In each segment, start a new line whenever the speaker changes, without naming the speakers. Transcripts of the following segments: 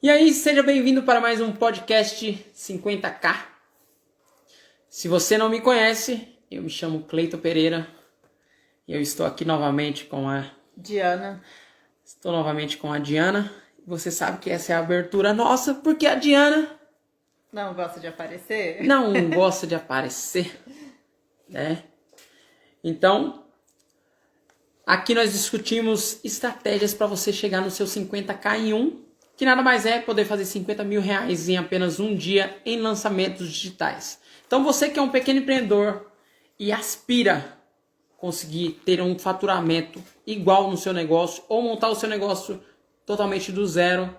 E aí, seja bem-vindo para mais um podcast 50K. Se você não me conhece, eu me chamo Cleiton Pereira e eu estou aqui novamente com a
Diana.
Estou novamente com a Diana. Você sabe que essa é a abertura nossa, porque a Diana
não gosta de aparecer?
Não gosta de aparecer, né? Então, aqui nós discutimos estratégias para você chegar no seu 50K em um, que nada mais é poder fazer 50 mil reais em apenas um dia em lançamentos digitais. Então você que é um pequeno empreendedor e aspira conseguir ter um faturamento igual no seu negócio ou montar o seu negócio totalmente do zero,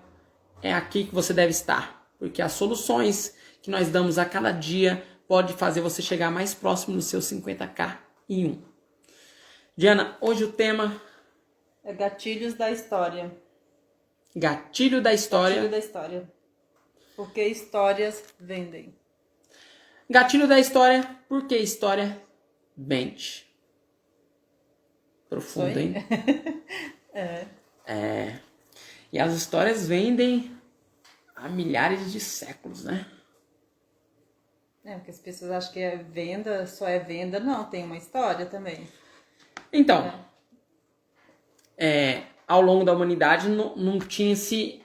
é aqui que você deve estar. Porque as soluções que nós damos a cada dia pode fazer você chegar mais próximo do seu 50K em um. Diana, hoje o tema
é gatilhos da história.
Gatilho da história.
Gatilho da história. Porque histórias vendem.
Gatilho da história, porque história vende. Profundo, hein? É. E as histórias vendem há milhares de séculos, né?
Porque as pessoas acham que é venda, só é venda. Não, tem uma história também.
Então, ao longo da humanidade não tinha-se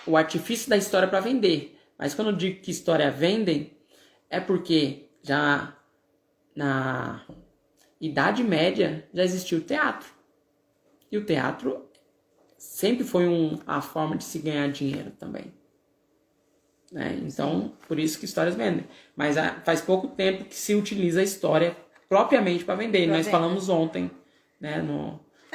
o artifício da história para vender. Mas quando eu digo que história vendem, é porque já na Idade Média já existia o teatro. E o teatro sempre foi a forma de se ganhar dinheiro também. Né? Então, por isso que histórias vendem. Mas faz pouco tempo que se utiliza a história propriamente para vender. Nós falamos ontem, né,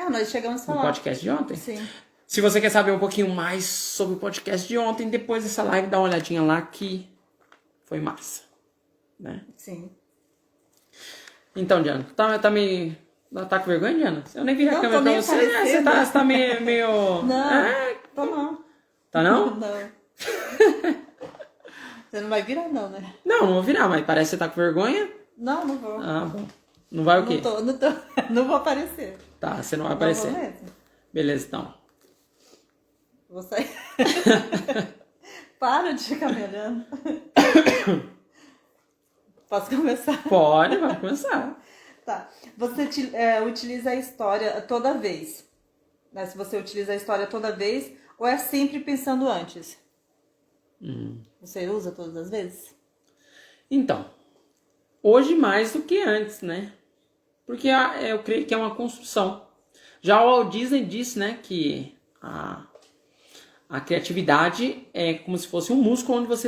nós chegamos a falar.
No podcast de ontem.
Sim.
Se você quer saber um pouquinho mais sobre o podcast de ontem, depois dessa live, dá uma olhadinha lá que foi massa. Né?
Sim.
Então, Diana, tá com vergonha, Diana? Eu nem vi a câmera pra você. Você tá meio...
Não, tô não.
Tá não?
Não. Você não vai virar não, né?
Não vou virar, mas parece que você tá com vergonha.
Não vou.
Ah, bom. Não vai o quê?
Não tô. Não vou aparecer.
Tá, você não vai aparecer.
Não vou mesmo.
Beleza, então.
Vou sair. Para de ficar me olhando. Posso começar?
Pode, vai começar.
Tá. Você utiliza a história toda vez. Né? Se você utiliza a história toda vez, ou é sempre pensando antes? Você usa todas as vezes?
Então, hoje mais do que antes, né? Porque eu creio que é uma construção. Já o Walt Disney disse, né, que a criatividade é como se fosse um músculo onde você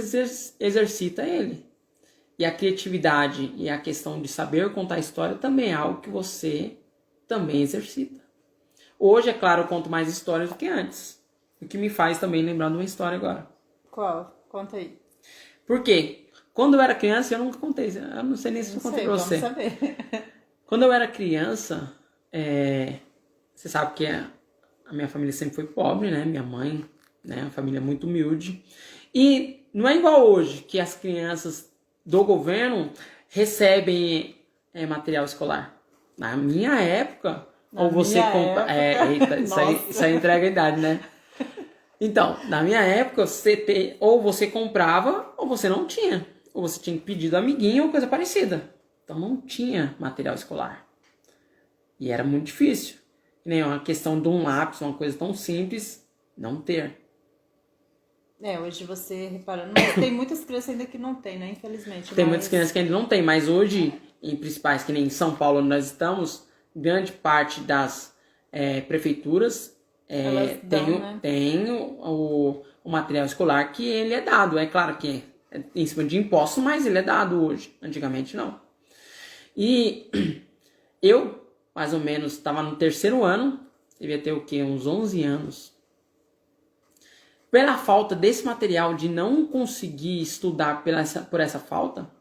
exercita ele. E a criatividade e a questão de saber contar a história também é algo que você também exercita. Hoje, é claro, eu conto mais histórias do que antes. O que me faz também lembrar de uma história agora.
Qual? Conta aí.
Por quê? Quando eu era criança, eu nunca contei. Eu não sei nem se eu contei pra você.
Vamos saber.
Quando eu era criança, você sabe que a minha família sempre foi pobre, né? Minha mãe, né? Uma família muito humilde. E não é igual hoje, que as crianças do governo recebem material escolar. Na minha época, ou você compra... Eita, isso aí entrega a idade, né? Então, na minha época, ou você comprava, ou você não tinha. Ou você tinha que pedir do amiguinho ou coisa parecida. Então, não tinha material escolar. E era muito difícil. Nem uma questão de um lápis, uma coisa tão simples, não ter.
Hoje você reparando, mas tem muitas crianças ainda que não tem, né? Infelizmente.
Tem muitas crianças que ainda não tem, mas hoje, em principais, que nem em São Paulo, onde nós estamos, grande parte das prefeituras tem o material escolar que ele é dado. É claro que é em cima de impostos, mas ele é dado hoje. Antigamente não. E eu, mais ou menos, estava no terceiro ano, devia ter o quê? Uns 11 anos. Pela falta desse material, de não conseguir estudar por essa falta,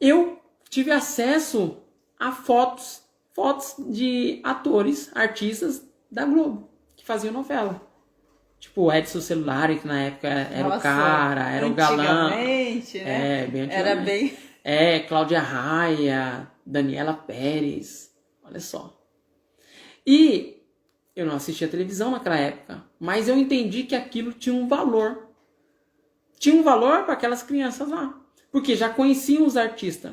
eu tive acesso a fotos de atores, artistas da Globo, que faziam novela. Tipo o Edson Celulari, que na época era o cara, era o galã.
Antigamente, né?
Bem antigamente.
Era bem...
Cláudia Raia, Daniela Pérez, olha só. E Eu não assistia televisão naquela época, mas eu entendi que aquilo tinha um valor. Tinha um valor para aquelas crianças lá, porque já conheciam os artistas.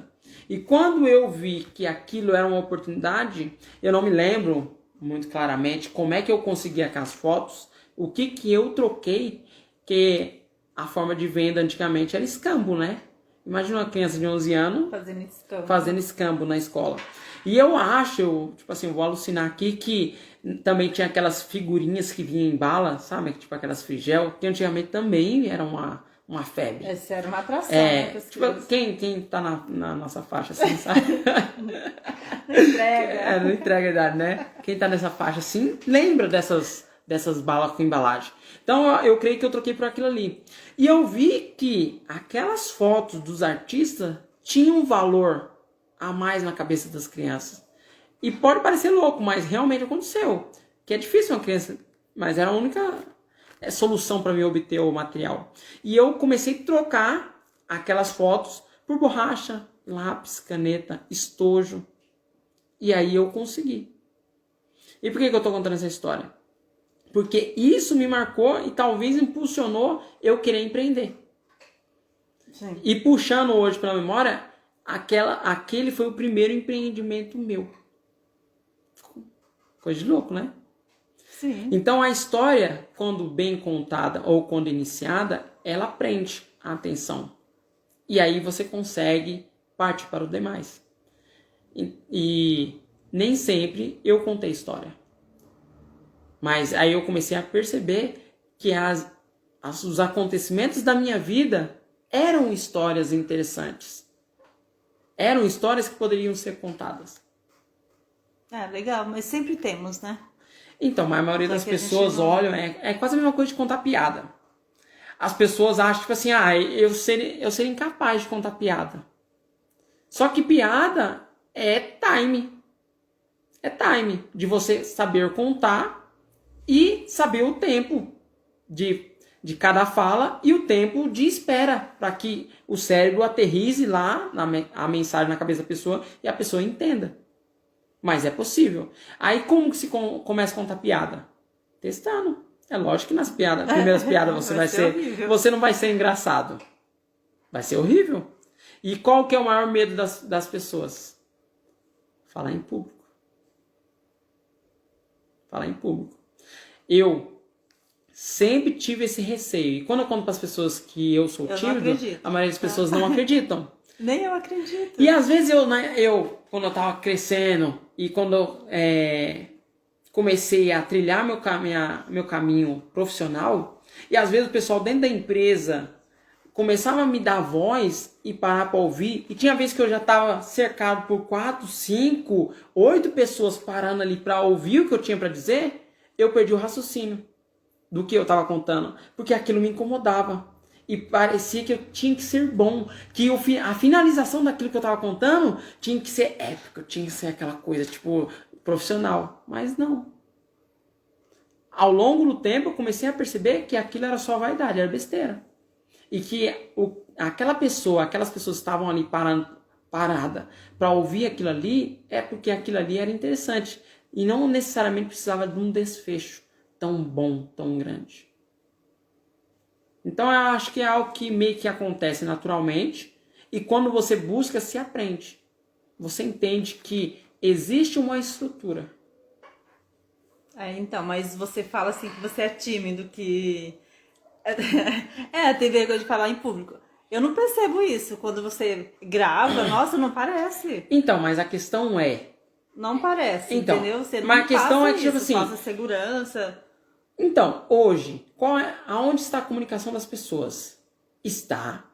E quando eu vi que aquilo era uma oportunidade, eu não me lembro muito claramente como é que eu consegui aquelas fotos, o que eu troquei, que a forma de venda antigamente era escambo, né? Imagina uma criança de 11 anos fazendo escambo na escola. E eu acho, tipo assim, eu vou alucinar aqui que também tinha aquelas figurinhas que vinham em bala, sabe? Tipo aquelas frigel, que antigamente também era uma febre.
Essa era uma atração, né?
Tipo, quem tá na nossa faixa, assim, sabe?
Não entrega.
Não entrega a idade, né? Quem tá nessa faixa, assim, lembra dessas balas com embalagem. Então, eu creio que eu troquei por aquilo ali. E eu vi que aquelas fotos dos artistas tinham um valor a mais na cabeça das crianças. E pode parecer louco, mas realmente aconteceu. Que é difícil uma criança, mas era a única solução para mim obter o material. E eu comecei a trocar aquelas fotos por borracha, lápis, caneta, estojo. E aí eu consegui. E por que eu estou contando essa história? Porque isso me marcou e talvez impulsionou eu querer empreender.
Sim.
E puxando hoje pela memória, aquele foi o primeiro empreendimento meu. Coisa de louco, né?
Sim.
Então a história, quando bem contada ou quando iniciada, ela prende a atenção. E aí você consegue partir para o demais. E nem sempre eu contei história. Mas aí eu comecei a perceber que os acontecimentos da minha vida eram histórias interessantes. Eram histórias que poderiam ser contadas.
Legal, mas sempre temos, né?
Então, mas a maioria das pessoas olham, é quase a mesma coisa de contar piada. As pessoas acham, tipo assim, eu seria incapaz de contar piada. Só que piada é time. É time de você saber contar e saber o tempo de cada fala e o tempo de espera para que o cérebro aterrize lá a mensagem na cabeça da pessoa e a pessoa entenda. Mas é possível. Aí como que se começa a contar piada? Testando. É lógico que nas primeiras piadas você não vai ser engraçado. Vai ser horrível. E qual que é o maior medo das pessoas? Falar em público. Falar em público. Eu sempre tive esse receio. E quando eu conto para as pessoas que eu sou tímido, a maioria das pessoas não acreditam.
Nem eu acredito.
E às vezes quando eu tava crescendo e quando eu comecei a trilhar meu caminho profissional, e às vezes o pessoal dentro da empresa começava a me dar voz e parar para ouvir, e tinha vezes que eu já estava cercado por 4, 5, 8 pessoas parando ali para ouvir o que eu tinha para dizer, eu perdi o raciocínio do que eu estava contando, porque aquilo me incomodava. E parecia que eu tinha que ser bom, que a finalização daquilo que eu estava contando tinha que ser épico, tinha que ser aquela coisa, tipo, profissional. Mas não. Ao longo do tempo, eu comecei a perceber que aquilo era só vaidade, era besteira. E que aquelas pessoas que estavam ali parada para ouvir aquilo ali, é porque aquilo ali era interessante. E não necessariamente precisava de um desfecho tão bom, tão grande. Então eu acho que é algo que meio que acontece naturalmente, e quando você busca, se aprende. Você entende que existe uma estrutura.
Então, mas você fala assim que você é tímido, que tem vergonha de falar em público. Eu não percebo isso. Quando você grava, nossa, não parece.
Então, mas a questão é...
Não parece,
então,
entendeu? Você não
mas a questão
passa
é que, tipo
isso,
assim...
passa segurança...
Então, hoje, aonde está a comunicação das pessoas? Está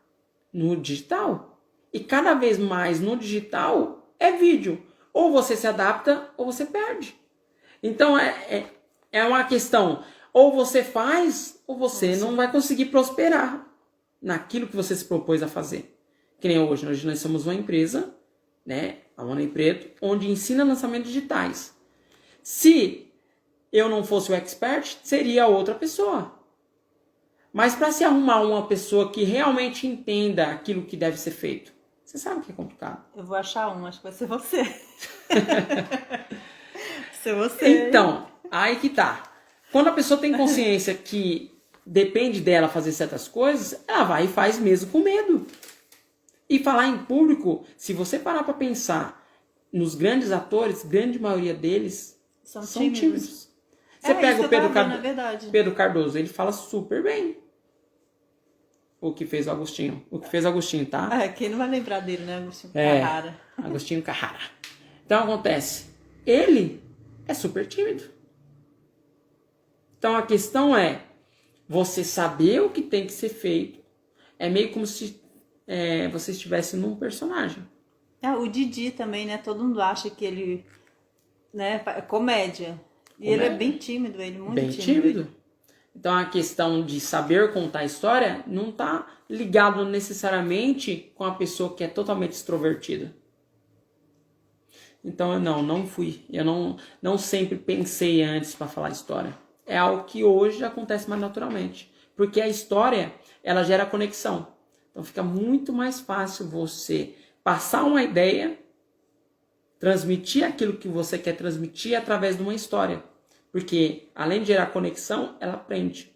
no digital. E cada vez mais no digital é vídeo. Ou você se adapta ou você perde. Então, é uma questão. Ou você faz ou você não vai conseguir prosperar naquilo que você se propôs a fazer. Que nem hoje. Hoje nós somos uma empresa, né? A Money Preto, onde ensina lançamentos digitais. Se eu não fosse o expert, seria outra pessoa. Mas para se arrumar uma pessoa que realmente entenda aquilo que deve ser feito, você sabe que é complicado.
Eu vou achar acho que vai ser você. Ser você.
Então, Aí que tá. Quando a pessoa tem consciência que depende dela fazer certas coisas, ela vai e faz mesmo com medo. E falar em público, se você parar pra pensar nos grandes atores, grande maioria deles
São
são
tímidos.
tímidos. Você pega
isso
o
que eu tava vendo, é verdade.
Pedro Cardoso, ele fala super bem. O que fez o Agostinho. O que fez o Agostinho, tá?
Quem não vai lembrar dele, né? Agostinho Carrara.
Agostinho Carrara. Então acontece, ele é super tímido. Então a questão é você saber o que tem que ser feito. É meio como se você estivesse num personagem.
O Didi também, né? Todo mundo acha que ele, né, é comédia. E ele é bem tímido, ele muito
bem
tímido.
Então a questão de saber contar a história não está ligado necessariamente com a pessoa que é totalmente extrovertida. Então eu não fui. Eu não sempre pensei antes para falar história. É algo que hoje acontece mais naturalmente. Porque a história, ela gera conexão. Então fica muito mais fácil você passar uma ideia, transmitir aquilo que você quer transmitir através de uma história. Porque além de gerar conexão, ela aprende.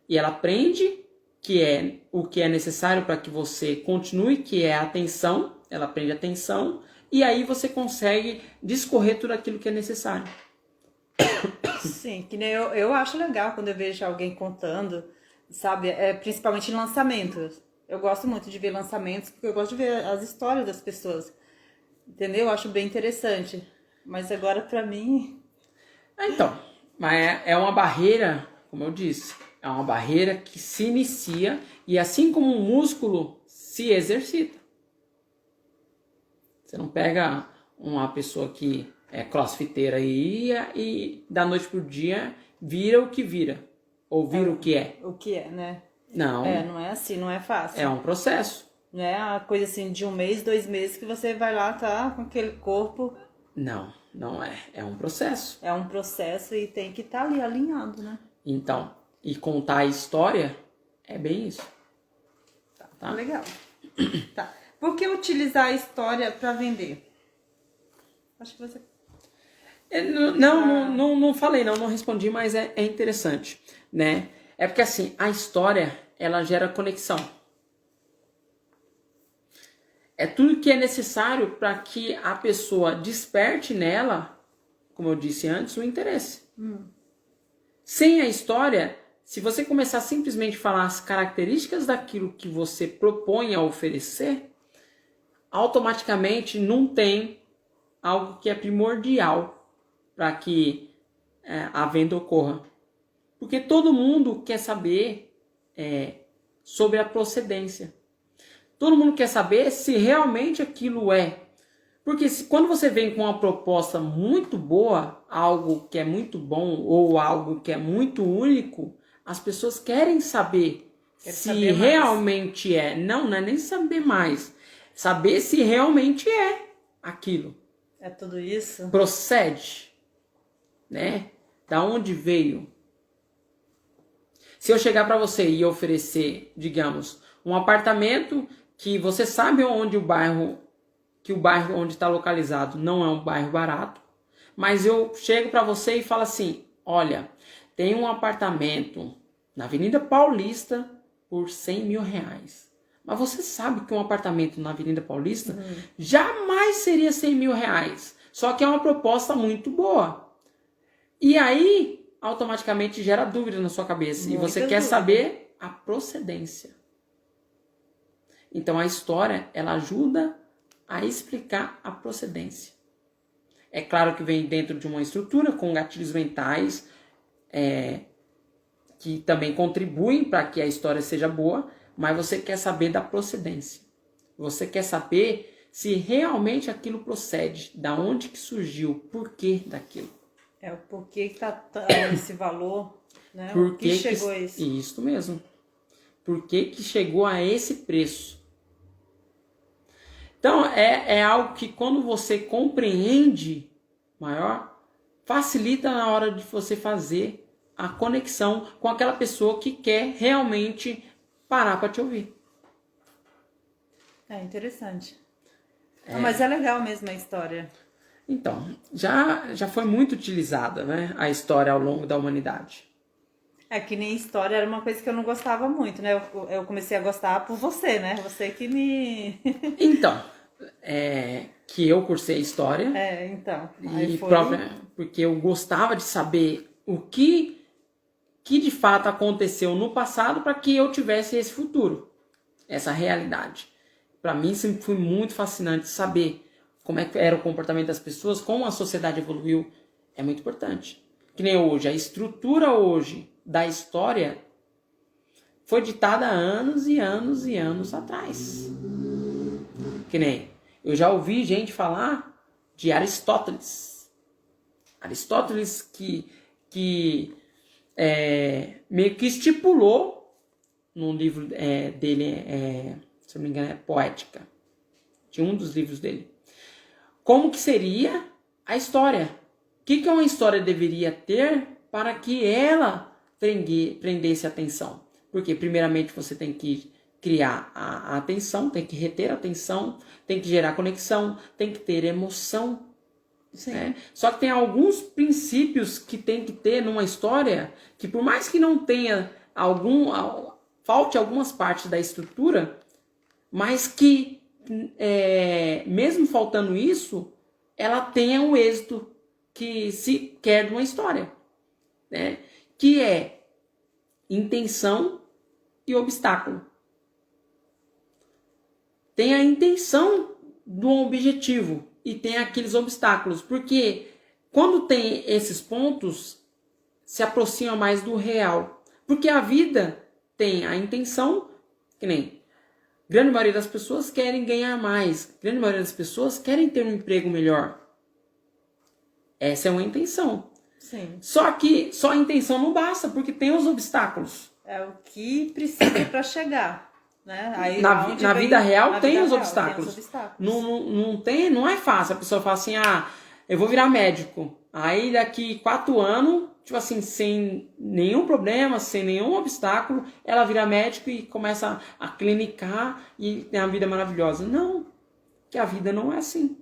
E ela aprende que é o que é necessário para que você continue, que é a atenção. Ela aprende a atenção. E aí você consegue discorrer tudo aquilo que é necessário.
Sim, que nem eu acho legal quando eu vejo alguém contando, sabe? Principalmente em lançamentos. Eu gosto muito de ver lançamentos, porque eu gosto de ver as histórias das pessoas. Entendeu? Eu acho bem interessante. Mas agora, pra mim...
Então, mas é uma barreira, como eu disse, é uma barreira que se inicia e assim como um músculo se exercita. Você não pega uma pessoa que é crossfiteira e da noite pro dia vira o que vira. Ou vira o que é.
O que é, né?
Não.
Não é assim, não é fácil.
É um processo.
Não é uma coisa assim de 1 mês, 2 meses que você vai lá, tá com aquele corpo.
Não é. É um processo.
É um processo e tem que estar ali alinhado, né?
Então, e contar a história é bem isso. Tá?
Legal. Tá. Por que utilizar a história para vender? Acho que você...
Não falei, não respondi, mas é interessante, né? É porque assim, a história, ela gera conexão. É tudo que é necessário para que a pessoa desperte nela, como eu disse antes, o interesse. Sem a história, se você começar simplesmente a falar as características daquilo que você propõe a oferecer, automaticamente não tem algo que é primordial para que a venda ocorra. Porque todo mundo quer saber sobre a procedência. Todo mundo quer saber se realmente aquilo é. Porque quando você vem com uma proposta muito boa, algo que é muito bom ou algo que é muito único, as pessoas querem saber se realmente é. Não é nem saber mais. Saber se realmente é aquilo.
É tudo isso?
Procede, né? Da onde veio? Se eu chegar para você e oferecer, digamos, um apartamento que você sabe onde o bairro onde está localizado não é um bairro barato, mas eu chego para você e falo assim, olha, tem um apartamento na Avenida Paulista por R$100.000. Mas você sabe que um apartamento na Avenida Paulista jamais seria R$100.000. Só que é uma proposta muito boa. E aí, automaticamente gera dúvida na sua cabeça. E você quer saber a procedência. Então a história, ela ajuda a explicar a procedência. É claro que vem dentro de uma estrutura com gatilhos mentais que também contribuem para que a história seja boa, mas você quer saber da procedência. Você quer saber se realmente aquilo procede, da onde que surgiu, o porquê daquilo.
O porquê que tá esse valor, né?
Por
o que chegou a esse?
Isso mesmo. Por que chegou a esse preço? Então, é algo que quando você compreende maior, facilita na hora de você fazer a conexão com aquela pessoa que quer realmente parar para te ouvir.
Interessante. Mas é legal mesmo a história.
Então, já foi muito utilizada, né, a história ao longo da humanidade.
É que nem história era uma coisa que eu não gostava muito, né? Eu comecei a gostar por você, né? Você que me...
Então, que eu cursei história
então.
e porque eu gostava de saber o que de fato aconteceu no passado para que eu tivesse esse futuro, essa realidade. Para mim sempre foi muito fascinante saber como é que era o comportamento das pessoas, como a sociedade evoluiu, é muito importante. Que nem hoje, a estrutura hoje da história foi ditada há anos e anos e anos atrás. Que nem eu já ouvi gente falar de Aristóteles. Aristóteles que meio que estipulou num livro dele, se não me engano, é Poética, de um dos livros dele, como que seria a história. O que uma história deveria ter para que ela prendesse a atenção? Porque, primeiramente, você tem que criar a atenção, tem que reter a atenção, tem que gerar conexão, tem que ter emoção. Né? Só que tem alguns princípios que tem que ter numa história que, por mais que não tenha falte algumas partes da estrutura, mas que, mesmo faltando isso, ela tenha o êxito que se quer de uma história, né? Que é intenção e obstáculo. Tem a intenção do objetivo e tem aqueles obstáculos, porque quando tem esses pontos, se aproxima mais do real. Porque a vida tem a intenção, que nem grande maioria das pessoas querem ganhar mais, grande maioria das pessoas querem ter um emprego melhor. Essa é uma intenção.
Sim.
Só que só a intenção não basta, porque tem os obstáculos.
É o que precisa para chegar. Né? Aí,
na vida real tem os obstáculos. Não é fácil. A pessoa fala assim, eu vou virar médico. Aí daqui 4 anos, tipo assim, sem nenhum problema, sem nenhum obstáculo, ela vira médico e começa a clinicar e tem uma vida maravilhosa. Não, que a vida não é assim.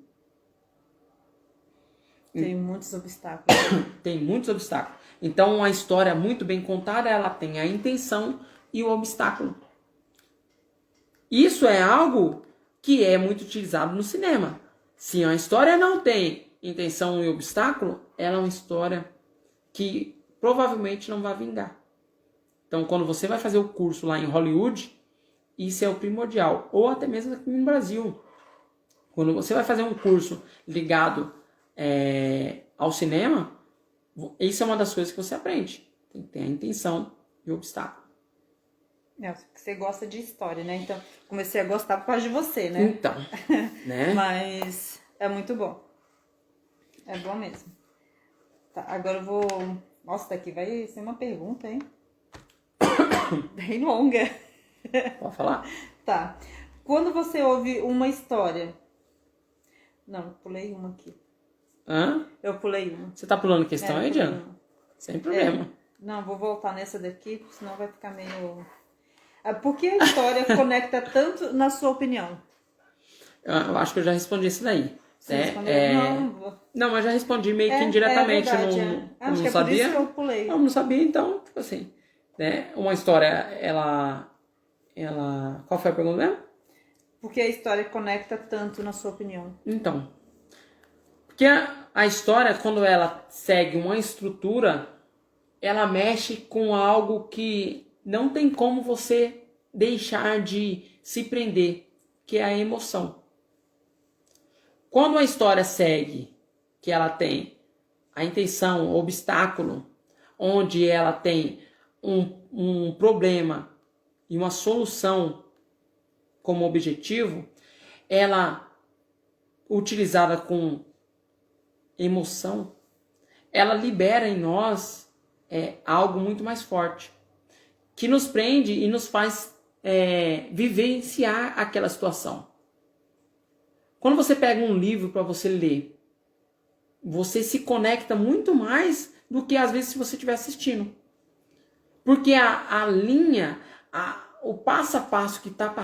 Tem muitos obstáculos.
Tem muitos obstáculos. Então, uma história muito bem contada, ela tem a intenção e o obstáculo. Isso é algo que é muito utilizado no cinema. Se uma história não tem intenção e obstáculo, ela é uma história que provavelmente não vai vingar. Então, quando você vai fazer o curso lá em Hollywood, isso é o primordial. Ou até mesmo aqui no Brasil. Quando você vai fazer um curso ligado ao cinema, isso é uma das coisas que você aprende. Tem que ter a intenção e o obstáculo.
Você gosta de história, né? Então, comecei a gostar por causa de você, né?
Então, né?
Mas é muito bom. É bom mesmo. Tá, agora eu vou... Nossa, daqui vai ser uma pergunta, hein? Bem longa.
Pode falar?
Tá. Quando você ouve uma história... Não, pulei uma aqui.
Hã?
Eu pulei uma.
Você tá pulando questão aí, Diana? Sem problema.
Não, vou voltar nessa daqui, senão vai ficar meio... Por que a história conecta tanto, na sua opinião?
Eu acho que eu já respondi isso daí.
Você respondeu?
Não, mas já respondi meio que indiretamente.
Verdade,
eu
acho
não
que
sabia.
É por isso que eu pulei.
Eu não sabia, então, tipo assim, né? Uma história, ela... Qual foi a pergunta mesmo?
Por que a história conecta tanto, na sua opinião?
Então, porque a história, quando ela segue uma estrutura, ela mexe com algo que não tem como você deixar de se prender, que é a emoção. Quando a história segue, que ela tem a intenção, o obstáculo, onde ela tem um problema e uma solução como objetivo, ela, utilizada com emoção, ela libera em nós algo muito mais forte, que nos prende e nos faz vivenciar aquela situação. Quando você pega um livro para você ler, você se conecta muito mais do que às vezes se você estiver assistindo. Porque a linha, o passo a passo que tá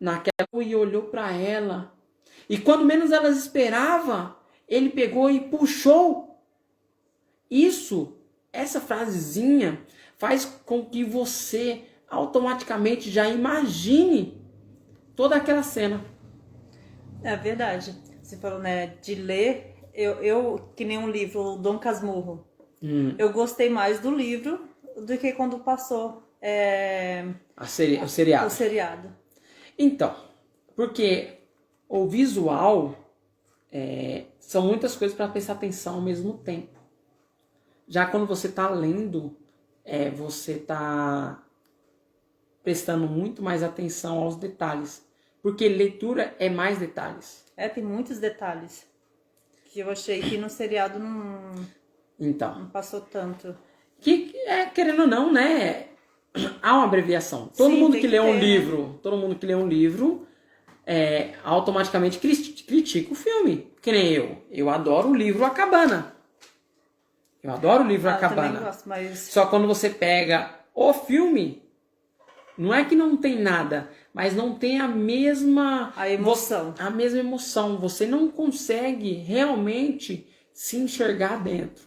naquela, e olhou para ela, e quando menos elas esperavam, Ele pegou e puxou. Essa frasezinha faz com que você automaticamente já imagine toda aquela cena.
É verdade. Você falou, né, de ler. Eu que nem um livro, o Dom Casmurro. Eu gostei mais do livro do que quando passou
O seriado.
o seriado.
Então, porque o visual são muitas coisas para prestar atenção ao mesmo tempo. Já quando você está lendo, você está prestando muito mais atenção aos detalhes. Porque leitura é mais detalhes.
Tem muitos detalhes que eu achei que no seriado
Então,
não passou tanto.
que querendo ou não, né? Há uma abreviação. Todo
Sim,
mundo
tem
que
que
lê um
ter,
livro, todo mundo que lê um livro, automaticamente critica o filme. Que nem eu. Eu adoro o livro A Cabana. Eu adoro o livro A
Eu também
Cabana.
gosto, mas
Só quando você pega o filme, não é que não tem nada, mas não tem a mesma
emoção.
A mesma emoção. Você não consegue realmente se enxergar dentro.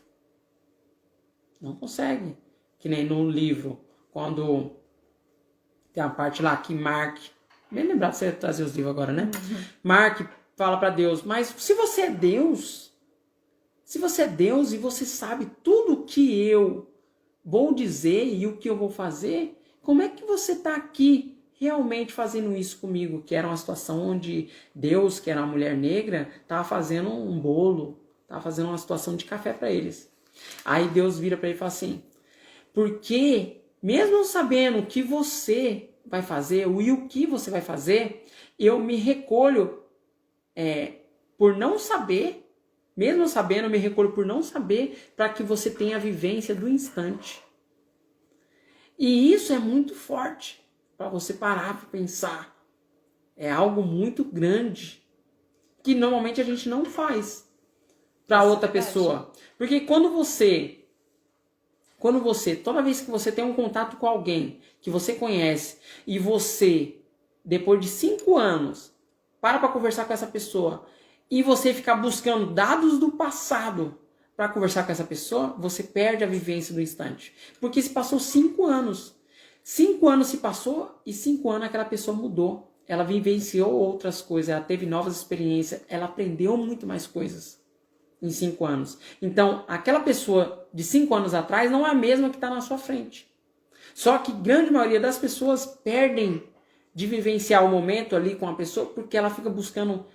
Não consegue. Que nem no livro, quando tem a parte lá que Mark, bem lembrado você trazer os livros agora, né? Mark fala para Deus, mas se você é Deus e você sabe tudo o que eu vou dizer e o que eu vou fazer, como é que você está aqui realmente fazendo isso comigo? Que era uma situação onde Deus, que era uma mulher negra, estava fazendo um bolo, estava fazendo uma situação de café para eles. Aí Deus vira para ele e fala assim, porque mesmo sabendo o que você vai fazer e o que você vai fazer, eu me recolho por não saber, mesmo sabendo, eu me recolho por não saber, para que você tenha a vivência do instante. E isso é muito forte, para você parar para pensar. É algo muito grande, que normalmente a gente não faz para outra pessoa. Porque toda vez que você tem um contato com alguém que você conhece e você, depois de 5 anos, para conversar com essa pessoa e você ficar buscando dados do passado para conversar com essa pessoa, você perde a vivência do instante. Porque se passou 5 anos. 5 anos se passou e 5 anos aquela pessoa mudou. Ela vivenciou outras coisas, ela teve novas experiências, ela aprendeu muito mais coisas em 5 anos. Então, aquela pessoa de 5 anos atrás não é a mesma que está na sua frente. Só que a grande maioria das pessoas perdem de vivenciar o momento ali com a pessoa porque ela fica buscando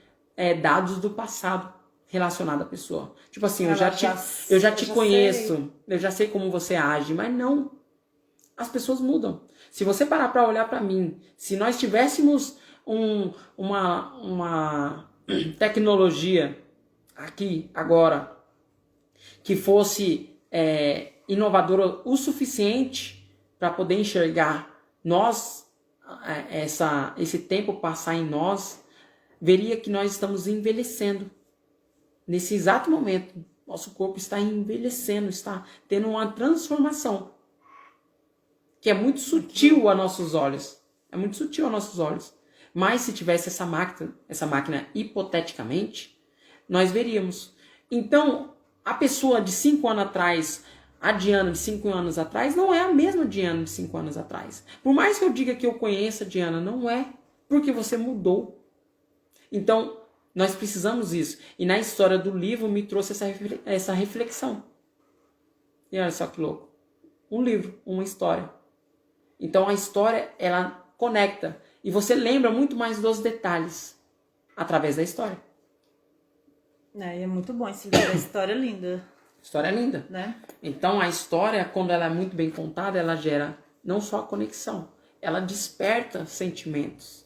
dados do passado relacionado à pessoa. Tipo assim, eu já te conheço, eu já sei como você age, mas não. As pessoas mudam. Se você parar para olhar para mim, se nós tivéssemos uma tecnologia aqui, agora, que fosse inovadora o suficiente para poder enxergar esse tempo passar em nós, veria que nós estamos envelhecendo. Nesse exato momento, nosso corpo está envelhecendo, está tendo uma transformação, que é muito sutil a nossos olhos. É muito sutil a nossos olhos. Mas se tivesse essa máquina hipoteticamente, nós veríamos. Então, a pessoa de 5 anos atrás, a Diana de 5 anos atrás, não é a mesma Diana de 5 anos atrás. Por mais que eu diga que eu conheça a Diana, não é, porque você mudou. Então, nós precisamos disso. E na história do livro me trouxe essa reflexão. E olha só que louco. Um livro, uma história. Então, a história, ela conecta. E você lembra muito mais dos detalhes através da história.
É muito bom esse livro, a história é linda.
História linda.
Né?
Então, a história, quando ela é muito bem contada, ela gera não só a conexão, ela desperta sentimentos.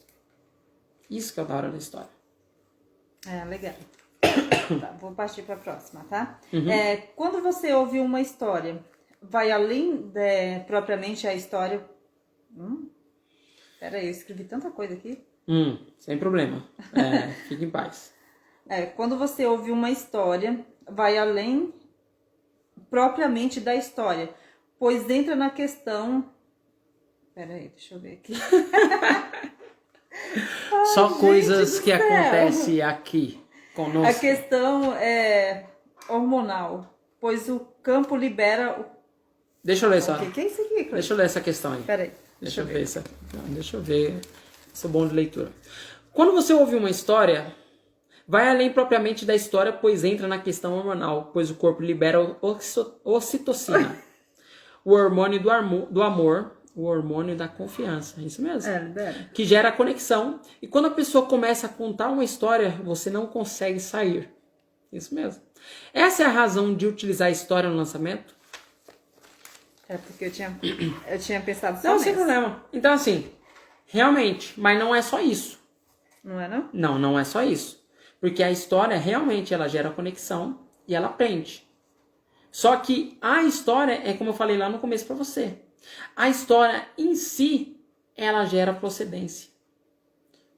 Isso que é o da hora da história.
Legal. Tá, vou partir para a próxima, tá? Quando você ouve uma história, vai além propriamente a história... Peraí, eu escrevi tanta coisa aqui.
Sem problema. Fique em paz.
Quando você ouve uma história, vai além propriamente da história, pois entra na questão... Peraí, deixa eu ver aqui.
Só coisas que acontecem aqui. conosco.
A questão é hormonal, pois o campo libera o...
Deixa eu ler só.
O que é isso aqui, Cleiton?
Deixa eu ler essa questão aí.
Peraí.
Deixa eu ver essa. Não, deixa eu ver. Sou bom de leitura. Quando você ouve uma história, vai além propriamente da história, pois entra na questão hormonal, pois o corpo libera ocitocina, o hormônio do amor, o hormônio da confiança. É isso mesmo.
Libera.
Que gera a conexão. E quando a pessoa começa a contar uma história, você não consegue sair. Isso mesmo. Essa é a razão de utilizar a história no lançamento.
É porque eu tinha pensado só
Não, sem
nessa.
problema. Então, assim, realmente, mas não é só isso.
Não é, não?
Não, não é só isso. Porque a história, realmente, ela gera conexão e ela aprende. Só que a história, é como eu falei lá no começo pra você. A história em si, ela gera procedência.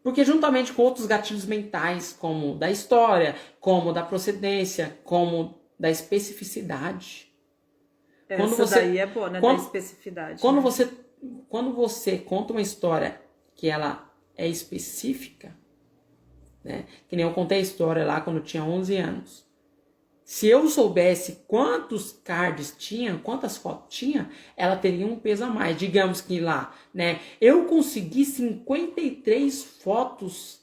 Porque juntamente com outros gatilhos mentais, como da história, como da procedência, como da especificidade.
Essa daí é boa, né? Da especificidade.
Quando
né?
você conta uma história que ela é específica, né? Que nem eu contei a história lá quando eu tinha 11 anos. Se eu soubesse quantos cards tinha, quantas fotos tinha, ela teria um peso a mais. Digamos que lá, né? Eu consegui 53 fotos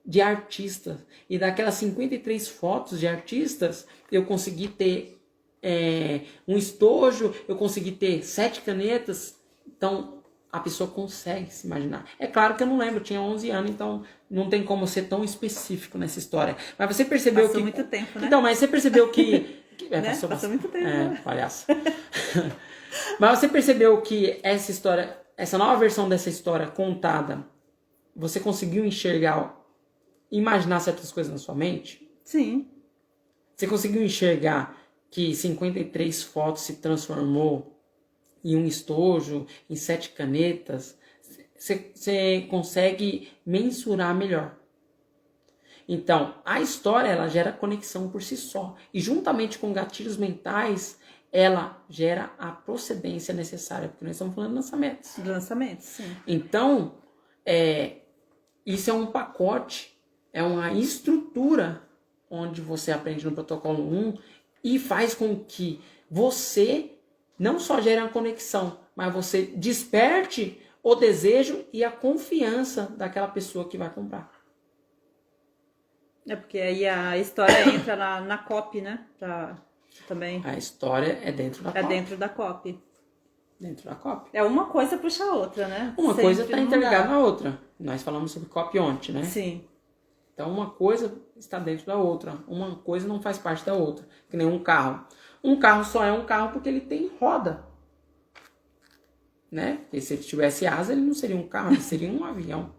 de artistas. E daquelas 53 fotos de artistas, eu consegui ter um estojo, eu consegui ter 7 canetas. Então, a pessoa consegue se imaginar. É claro que eu não lembro, eu tinha 11 anos, então não tem como ser tão específico nessa história. Mas você percebeu
Passou
que...
muito tempo, né?
Então, mas você percebeu que...
né? Passou muito tempo, né?
Palhaço. Mas você percebeu que essa história, essa nova versão dessa história contada, você conseguiu enxergar, imaginar certas coisas na sua mente?
Sim.
Você conseguiu enxergar que 53 fotos se transformou em um estojo, em 7 canetas? Você consegue mensurar melhor. Então, a história, ela gera conexão por si só. E juntamente com gatilhos mentais, ela gera a procedência necessária. Porque nós estamos falando de lançamentos.
De lançamentos, sim.
Então, isso é um pacote, é uma estrutura onde você aprende no protocolo 1 e faz com que você não só gere uma conexão, mas você desperte o desejo e a confiança daquela pessoa que vai comprar.
É porque aí a história entra na copy, né? Também.
A história é dentro da copy.
É dentro da copy.
Dentro da copy.
É uma coisa puxa a outra, né?
Uma
Sempre
coisa está
não
interligada
dá.
na outra. Nós falamos sobre copy ontem, né?
Sim.
Então uma coisa está dentro da outra. Uma coisa não faz parte da outra. Que nem um carro. Um carro só é um carro porque ele tem roda. Né? Porque se ele tivesse asa, ele não seria um carro, ele seria um avião.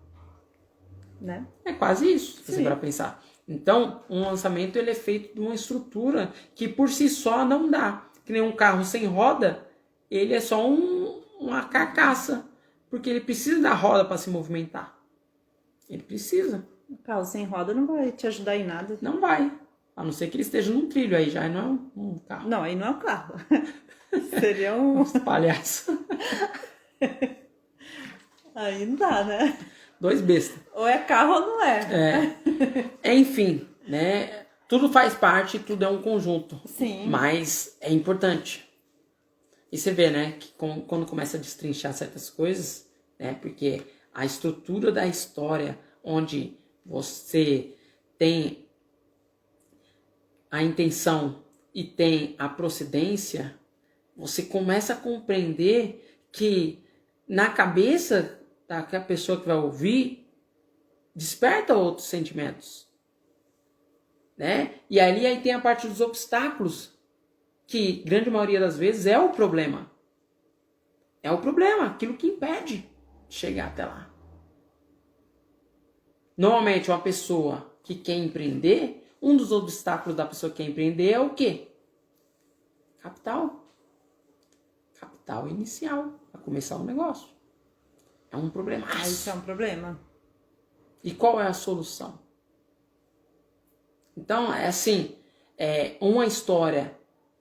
Né?
É quase isso, se você
Sim.
para pensar. Então, um lançamento ele é feito de uma estrutura que por si só não dá. Que nem um carro sem roda, ele é só uma carcaça. Porque ele precisa da roda para se movimentar. Ele precisa.
O carro sem roda não vai te ajudar em nada.
Não vai. A não ser que ele esteja num trilho aí, já não é um carro.
Não, aí não é um carro. Seria um...
Uns palhaços.
Aí não dá, né?
2 bestas.
Ou é carro ou não é.
Enfim, né? Tudo faz parte, tudo é um conjunto.
Sim.
Mas é importante. E você vê, né? Que quando começa a destrinchar certas coisas, né? Porque a estrutura da história, onde você tem a intenção e tem a procedência, você começa a compreender que na cabeça daquela pessoa que vai ouvir, desperta outros sentimentos. Né? E aí tem a parte dos obstáculos, que grande maioria das vezes é o problema. É o problema, aquilo que impede de chegar até lá. Normalmente uma pessoa que quer empreender, um dos obstáculos da pessoa que quer empreender é o quê? Capital. Capital inicial para começar o negócio. É um problema.
Isso é um problema.
E qual é a solução? Então, é assim, uma história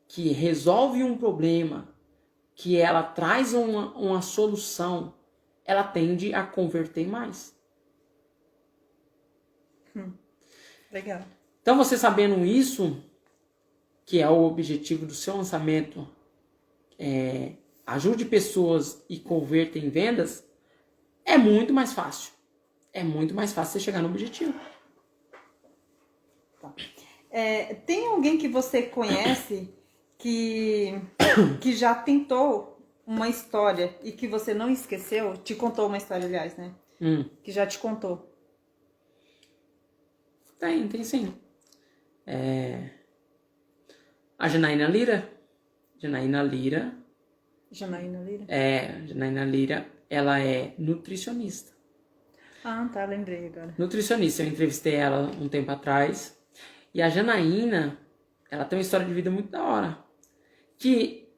que resolve um problema, que ela traz uma solução, ela tende a converter mais.
Legal.
Então, você sabendo isso, que é o objetivo do seu lançamento, ajude pessoas e converta em vendas, é muito mais fácil. É muito mais fácil você chegar no objetivo.
Tá. Tem alguém que você conhece que já tentou uma história e que você não esqueceu? Te contou uma história, aliás, né? Que já te contou.
Tem sim. A Janaína Lira. Janaína Lira, ela é nutricionista.
Ah, tá, lembrei agora.
Nutricionista, eu entrevistei ela um tempo atrás. E a Janaína, ela tem uma história de vida muito da hora. Que,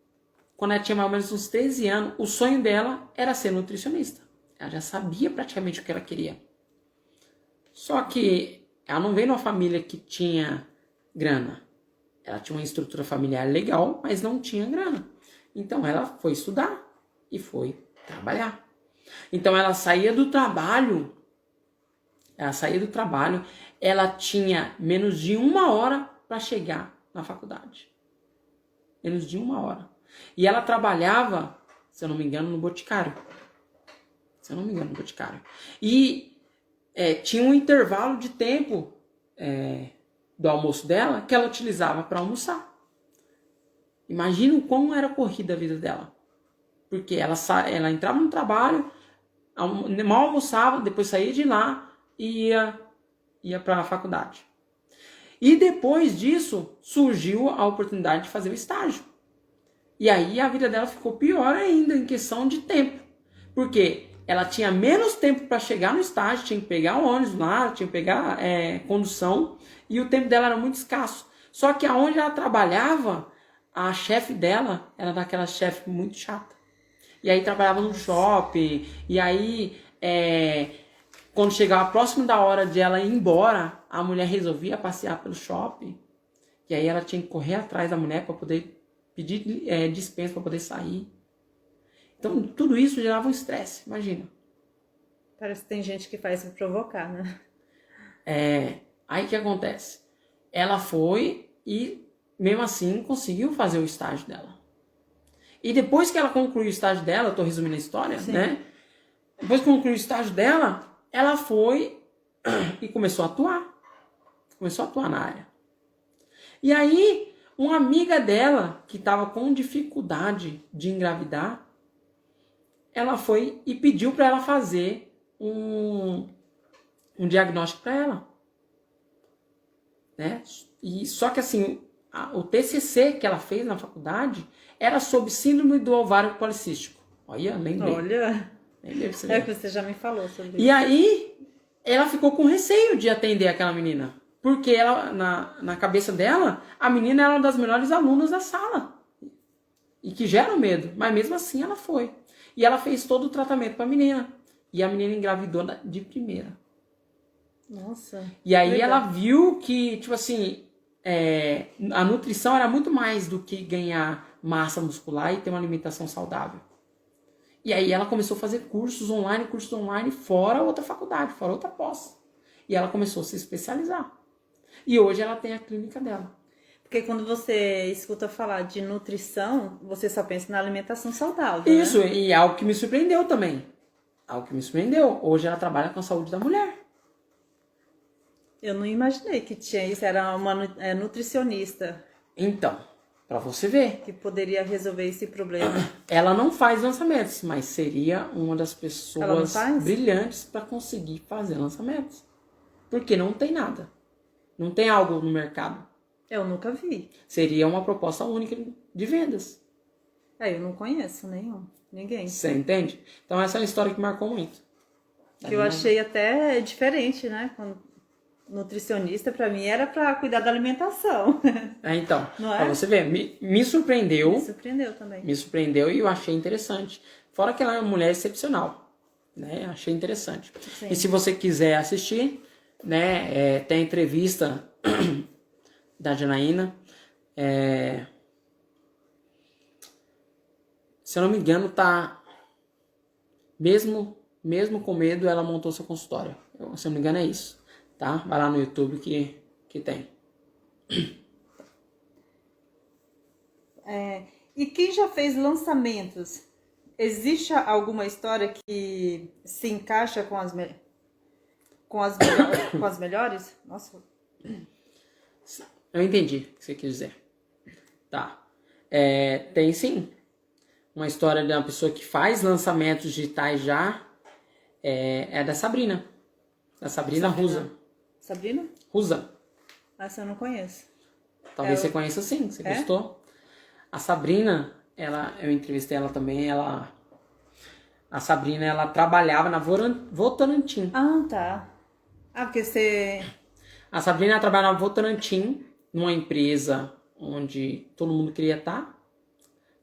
quando ela tinha mais ou menos uns 13 anos, o sonho dela era ser nutricionista. Ela já sabia praticamente o que ela queria. Só que ela não veio numa família que tinha grana. Ela tinha uma estrutura familiar legal, mas não tinha grana. Então ela foi estudar e foi trabalhar. Então ela saía do trabalho, ela tinha menos de 1 hora para chegar na faculdade. Menos de 1 hora. E ela trabalhava, se eu não me engano, no Boticário. E tinha um intervalo de tempo do almoço dela que ela utilizava para almoçar. Imagina como era corrida a vida dela. Porque ela entrava no trabalho, mal almoçava, depois saía de lá e ia para a faculdade. E depois disso, surgiu a oportunidade de fazer o estágio. E aí a vida dela ficou pior ainda em questão de tempo. Porque ela tinha menos tempo para chegar no estágio, tinha que pegar o ônibus lá, tinha que pegar condução, e o tempo dela era muito escasso. Só que aonde ela trabalhava, a chefe dela era daquela chefe muito chata. E aí trabalhava no shopping, e aí quando chegava próximo da hora de ela ir embora, a mulher resolvia passear pelo shopping. E aí ela tinha que correr atrás da mulher para poder pedir dispensa para poder sair. Então tudo isso gerava um estresse, imagina.
Parece que tem gente que faz pra provocar, né?
Aí o que acontece? Ela foi e mesmo assim conseguiu fazer o estágio dela. E depois que ela concluiu o estágio dela, eu tô resumindo a história,
Sim.
né? Depois que concluiu o estágio dela, ela foi e começou a atuar. Começou a atuar na área. E aí, uma amiga dela, que estava com dificuldade de engravidar, ela foi e pediu para ela fazer um diagnóstico para ela. Né? E só que assim, o TCC que ela fez na faculdade era sobre síndrome do ovário policístico. Olha, lembrei.
Olha,
Lembrei pra você
é
ver.
que você já me falou sobre isso.
E aí, ela ficou com receio de atender aquela menina. Porque ela, na cabeça dela, a menina era uma das melhores alunas da sala. E que gera medo. Mas mesmo assim ela foi. E ela fez todo o tratamento pra menina. E a menina engravidou de primeira.
Nossa.
E aí
legal.
ela viu que, tipo assim, a nutrição era muito mais do que ganhar massa muscular e ter uma alimentação saudável. E aí ela começou a fazer cursos online, fora outra faculdade, fora outra pós. E ela começou a se especializar. E hoje ela tem a clínica dela.
Porque quando você escuta falar de nutrição, você só pensa na alimentação saudável,
Isso,
né?
e é algo que me surpreendeu também. Algo que me surpreendeu. Hoje ela trabalha com a saúde da mulher.
Eu não imaginei que tinha isso, era uma nutricionista
Então, pra você ver.
que poderia resolver esse problema.
Ela não faz lançamentos, mas seria uma das
Ela não
pessoas
faz?
brilhantes para conseguir fazer lançamentos. Porque não tem nada. Não tem algo no mercado.
Eu nunca vi.
Seria uma proposta única de vendas.
Eu não conheço ninguém.
Você entende? Então essa é uma história que marcou muito.
Que eu achei até diferente, né? Nutricionista, pra mim, era pra cuidar da alimentação.
Então,
Não é?
pra você ver, me surpreendeu.
Me surpreendeu também.
Me surpreendeu e eu achei interessante. Fora que ela é uma mulher excepcional, né? Achei interessante.
Sim.
E se você quiser assistir, né? Tem a entrevista da Janaína. Se eu não me engano, tá... Mesmo com medo, ela montou seu consultório. Se eu não me engano, é isso. Tá? Vai lá no YouTube que tem.
E quem já fez lançamentos? Existe alguma história que se encaixa com com as melhores? Nossa.
Eu entendi o que você quis dizer. Tá. Tem sim. Uma história de uma pessoa que faz lançamentos digitais já. É da Sabrina. Da Sabrina Rusa.
Sabrina?
Rusa.
Essa eu não conheço.
Talvez você conheça sim. Você gostou? A Sabrina, eu entrevistei ela também. A Sabrina, ela trabalhava na Votorantim.
Ah, tá. Ah, porque você...
A Sabrina trabalhava na Votorantim, numa empresa onde todo mundo queria estar,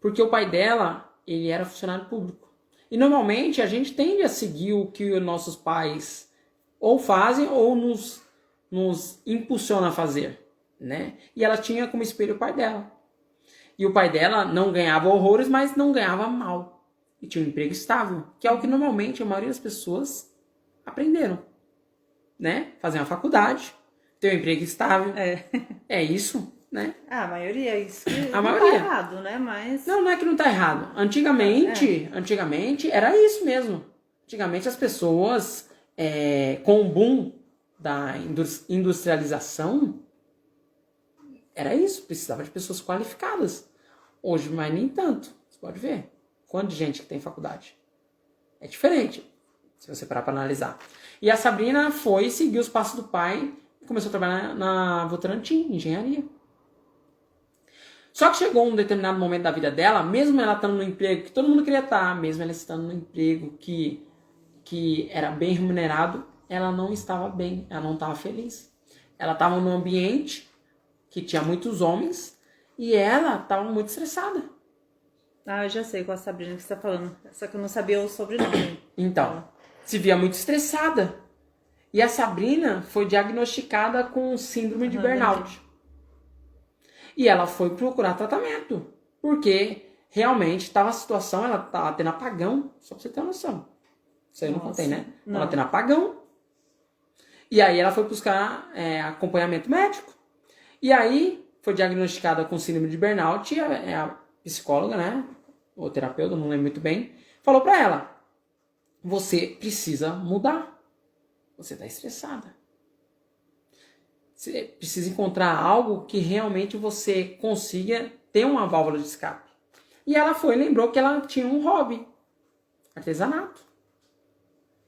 porque o pai dela, ele era funcionário público. E normalmente a gente tende a seguir o que os nossos pais ou fazem ou nos impulsiona a fazer, né? E ela tinha como espelho o pai dela. E o pai dela não ganhava horrores, mas não ganhava mal. E tinha um emprego estável, que é o que normalmente a maioria das pessoas aprenderam, né? Fazer uma faculdade, ter um emprego estável. É isso, né?
Ah, a maioria é isso.
A
não
maioria.
tá errado, né? Mas...
Não é que não tá errado. Antigamente era isso mesmo. Antigamente as pessoas, com o boom da industrialização, era isso. Precisava de pessoas qualificadas. Hoje, mas nem tanto. Você pode ver. Quanto de gente que tem faculdade. É diferente, se você parar para analisar. E a Sabrina foi seguir os passos do pai e começou a trabalhar na Votorantim, engenharia. Só que chegou um determinado momento da vida dela, mesmo ela estando no emprego que todo mundo queria estar, mesmo ela estando no emprego que era bem remunerado, ela não estava bem, ela não estava feliz. Ela estava num ambiente que tinha muitos homens e ela estava muito estressada.
Ah, eu já sei qual a Sabrina que você tá falando. Só que eu não sabia o sobrenome.
Então, se via muito estressada. E a Sabrina foi diagnosticada com síndrome de burnout. E ela foi procurar tratamento. Porque realmente estava a situação, ela estava tendo apagão. Só pra você ter uma noção. Isso aí eu não contei, né?
Não.
Ela tendo apagão. E aí ela foi buscar acompanhamento médico. E aí foi diagnosticada com síndrome de burnout. E a psicóloga, né? Ou terapeuta, não lembro muito bem. Falou pra ela: você precisa mudar. Você está estressada. Você precisa encontrar algo que realmente você consiga ter uma válvula de escape. E ela lembrou que ela tinha um hobby. Artesanato.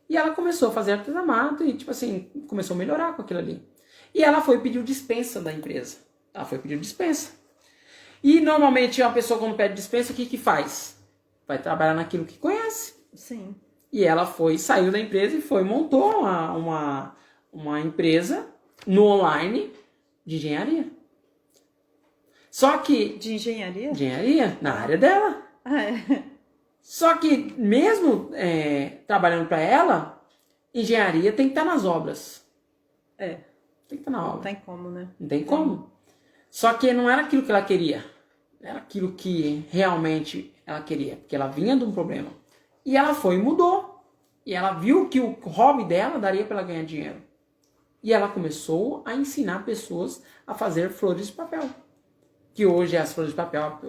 E ela começou a fazer artesanato e, tipo assim, começou a melhorar com aquilo ali. E ela foi pedir dispensa da empresa. Ela foi pedir dispensa. E normalmente uma pessoa quando pede dispensa, o que faz? Vai trabalhar naquilo que conhece.
Sim.
E ela saiu da empresa e montou uma empresa no online de engenharia. Só que...
De engenharia?
Engenharia, na área dela. Só que mesmo trabalhando para ela, engenharia tem que estar nas obras. Tem que estar na obra.
Não tem como, né?
Não tem como. Só que não era aquilo que ela queria. Não era aquilo que realmente ela queria. Porque ela vinha de um problema. E ela foi e mudou. E ela viu que o hobby dela daria para ela ganhar dinheiro. E ela começou a ensinar pessoas a fazer flores de papel. Que hoje as flores de papel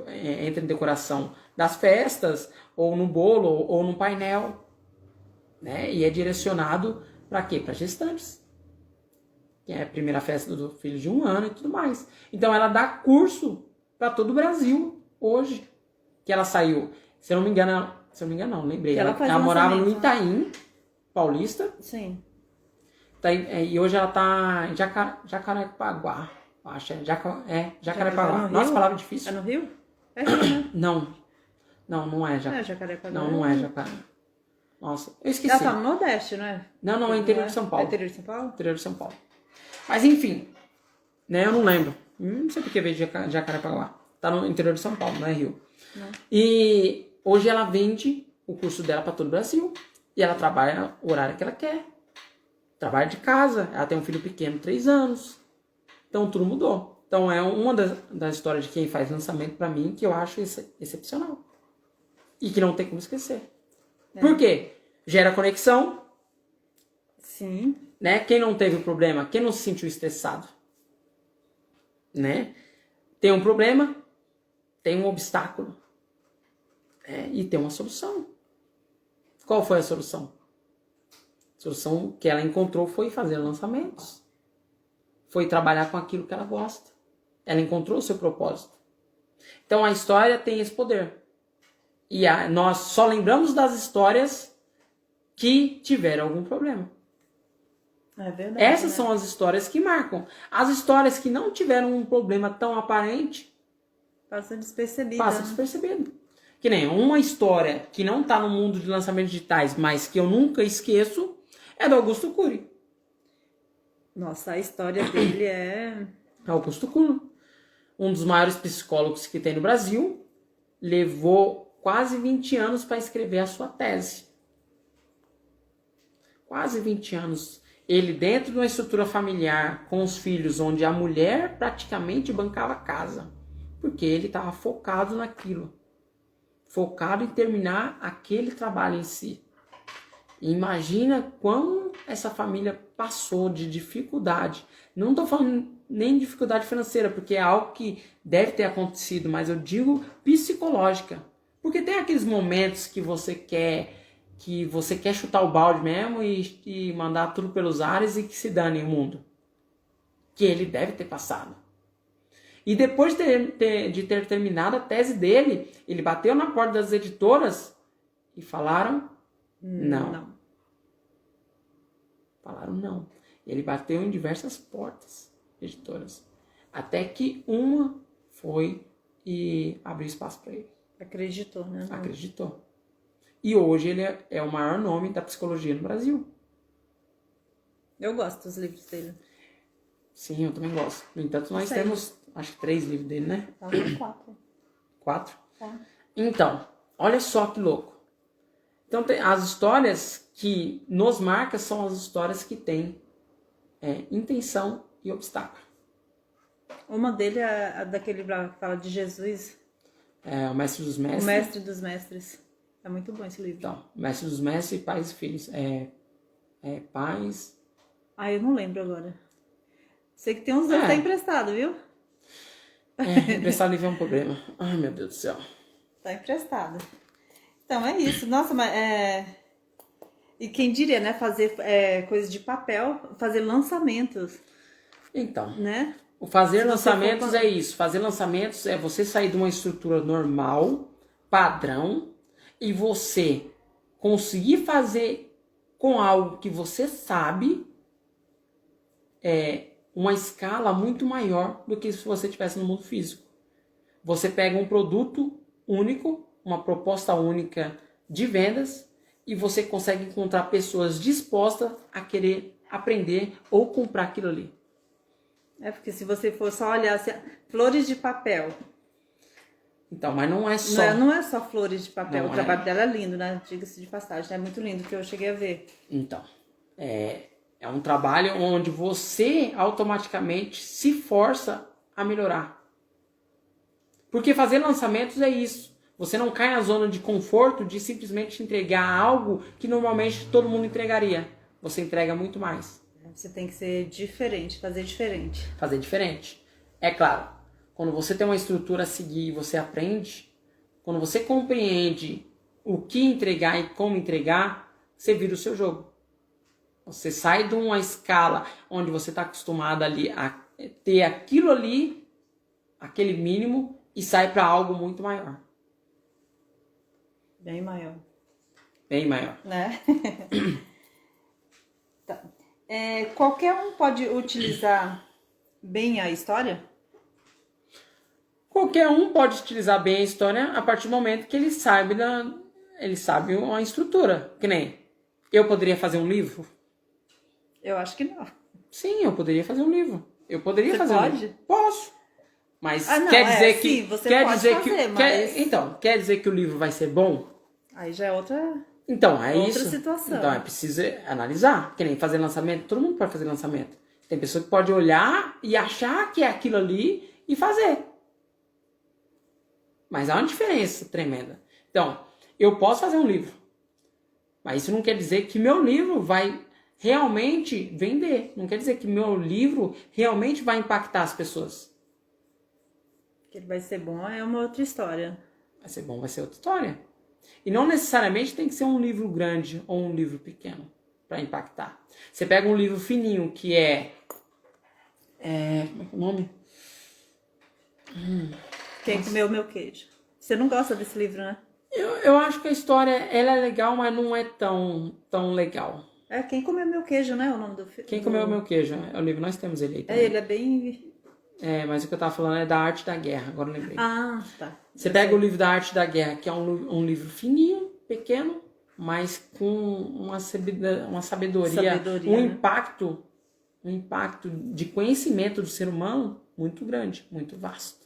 entram em decoração das festas, ou no bolo, ou no painel. Né? E é direcionado para quê? Para gestantes. Que é a primeira festa do filho de 1 ano e tudo mais. Então ela dá curso para todo o Brasil hoje. Que ela saiu, se eu não me engano, não, lembrei. Ela morava no Itaim, Paulista.
Sim.
E hoje ela tá em Jacarepaguá. Acho Jacarepaguá. Nossa, palavra difícil.
É no Rio? É Rio, né?
Não é Jacarepaguá.
Jacarepaguá.
Não é Jacarepaguá. Nossa, eu esqueci.
Ela tá no Nordeste, não é?
Não, é interior de São Paulo.
É interior de São Paulo?
Interior de São Paulo. Mas enfim, né, eu não lembro. Não sei porque veio de Jacarepaguá. Tá no interior de São Paulo, não é Rio.
Não.
E hoje ela vende o curso dela para todo o Brasil. E ela trabalha o horário que ela quer. Trabalha de casa. Ela tem um filho pequeno, 3 anos. Então tudo mudou. Então é uma das histórias de quem faz lançamento para mim que eu acho excepcional. E que não tem como esquecer. Por quê? Gera conexão.
Sim.
Né? Quem não teve problema, quem não se sentiu estressado? né? Tem um problema, tem um obstáculo, e tem uma solução. Qual foi a solução? A solução que ela encontrou foi fazer lançamentos. Foi trabalhar com aquilo que ela gosta. Ela encontrou o seu propósito. Então a história tem esse poder. E nós só lembramos das histórias que tiveram algum problema.
É verdade.
Essas são as histórias que marcam. As histórias que não tiveram um problema tão aparente,
Passa despercebido.
passa despercebido. Que nem uma história que não está no mundo de lançamentos digitais, mas que eu nunca esqueço, é do Augusto Cury.
Nossa, a história dele é...
Augusto Cury, um dos maiores psicólogos que tem no Brasil, levou quase 20 anos para escrever a sua tese. Quase 20 anos. Ele dentro de uma estrutura familiar com os filhos, onde a mulher praticamente bancava a casa. Porque ele estava focado naquilo. Focado em terminar aquele trabalho em si. E imagina como essa família passou de dificuldade. Não estou falando nem de dificuldade financeira, porque é algo que deve ter acontecido, mas eu digo psicológica. Porque tem aqueles momentos que você quer chutar o balde mesmo e mandar tudo pelos ares e que se dane o mundo. Que ele deve ter passado. E depois de ter terminado a tese dele, ele bateu na porta das editoras e falaram não. Falaram não. Ele bateu em diversas portas editoras. Até que uma foi e abriu espaço para ele.
Acreditou, né?
Acreditou. E hoje ele é o maior nome da psicologia no Brasil.
Eu gosto dos livros dele.
Sim, eu também gosto. No entanto, nós temos, acho que 3 livros dele, né?
Tá, 4.
4?
Tá.
Então, olha só que louco. Então, as histórias que nos marcam são as histórias que têm intenção e obstáculo.
Uma dele é a daquele livro que fala de Jesus.
É o Mestre dos Mestres.
O Mestre dos Mestres. É muito bom esse livro.
Então, Mestre dos Mestres, Pais e Filhos. Pais...
Eu não lembro agora. Sei que tem uns dois tá emprestado, viu?
Emprestar livro é um problema. Ai, meu Deus do céu.
Tá emprestado. Então, é isso. Nossa, mas E quem diria, né? Fazer coisas de papel, fazer lançamentos.
Então,
né?
O fazer lançamentos é isso. Fazer lançamentos é você sair de uma estrutura normal, padrão, e você conseguir fazer com algo que você sabe uma escala muito maior do que se você estivesse no mundo físico. Você pega um produto único, uma proposta única de vendas, e você consegue encontrar pessoas dispostas a querer aprender ou comprar aquilo ali.
Porque se você for só olhar assim, flores de papel.
Então, mas não é só...
Não é só flores de papel.
Não
o trabalho dela é lindo, né? Diga-se de passagem. É muito lindo que eu cheguei a ver.
Então, é um trabalho onde você automaticamente se força a melhorar. Porque fazer lançamentos é isso. Você não cai na zona de conforto de simplesmente entregar algo que normalmente todo mundo entregaria. Você entrega muito mais.
Você tem que ser diferente, fazer diferente.
Fazer diferente. É claro, quando você tem uma estrutura a seguir e você aprende, quando você compreende o que entregar e como entregar, você vira o seu jogo. Você sai de uma escala onde você está acostumado ali a ter aquilo ali, aquele mínimo, e sai para algo muito maior.
Bem maior.
Bem maior.
Né? Tá. Qualquer um pode utilizar bem a história?
Qualquer um pode utilizar bem a história a partir do momento que ele sabe uma estrutura. Que nem eu poderia fazer um livro?
Eu acho que não.
Sim, eu poderia fazer um livro. Eu poderia
Você
fazer
pode?
um livro. Posso. Mas
não,
quer dizer que...
sim, você
quer
pode
dizer
fazer,
que
mas...
Então, quer dizer que o livro vai ser bom?
Aí já é outra...
Então, é
outra
isso.
situação.
Então, preciso analisar. Que nem fazer lançamento. Todo mundo pode fazer lançamento. Tem pessoa que pode olhar e achar que é aquilo ali e fazer. Mas há uma diferença tremenda. Então, eu posso fazer um livro. Mas isso não quer dizer que meu livro vai realmente vender. Não quer dizer que meu livro realmente vai impactar as pessoas.
Que ele vai ser bom é uma outra história.
Vai ser bom, vai ser outra história. E não necessariamente tem que ser um livro grande ou um livro pequeno para impactar. Você pega um livro fininho que como é que é o nome?
Quem comeu meu queijo. Você não gosta desse livro, né?
Eu acho que a história ela é legal, mas não é tão legal.
É Quem Comeu Meu Queijo, né? O nome do filme.
Quem Comeu o Meu Queijo é o livro, nós temos ele aí também.
Ele é bem...
Mas o que eu tava falando é da Arte da Guerra, agora eu lembrei.
Ah, tá.
Você pega o livro da Arte da Guerra, que é um livro fininho, pequeno, mas com uma sabedoria, um impacto de conhecimento do ser humano muito grande, muito vasto.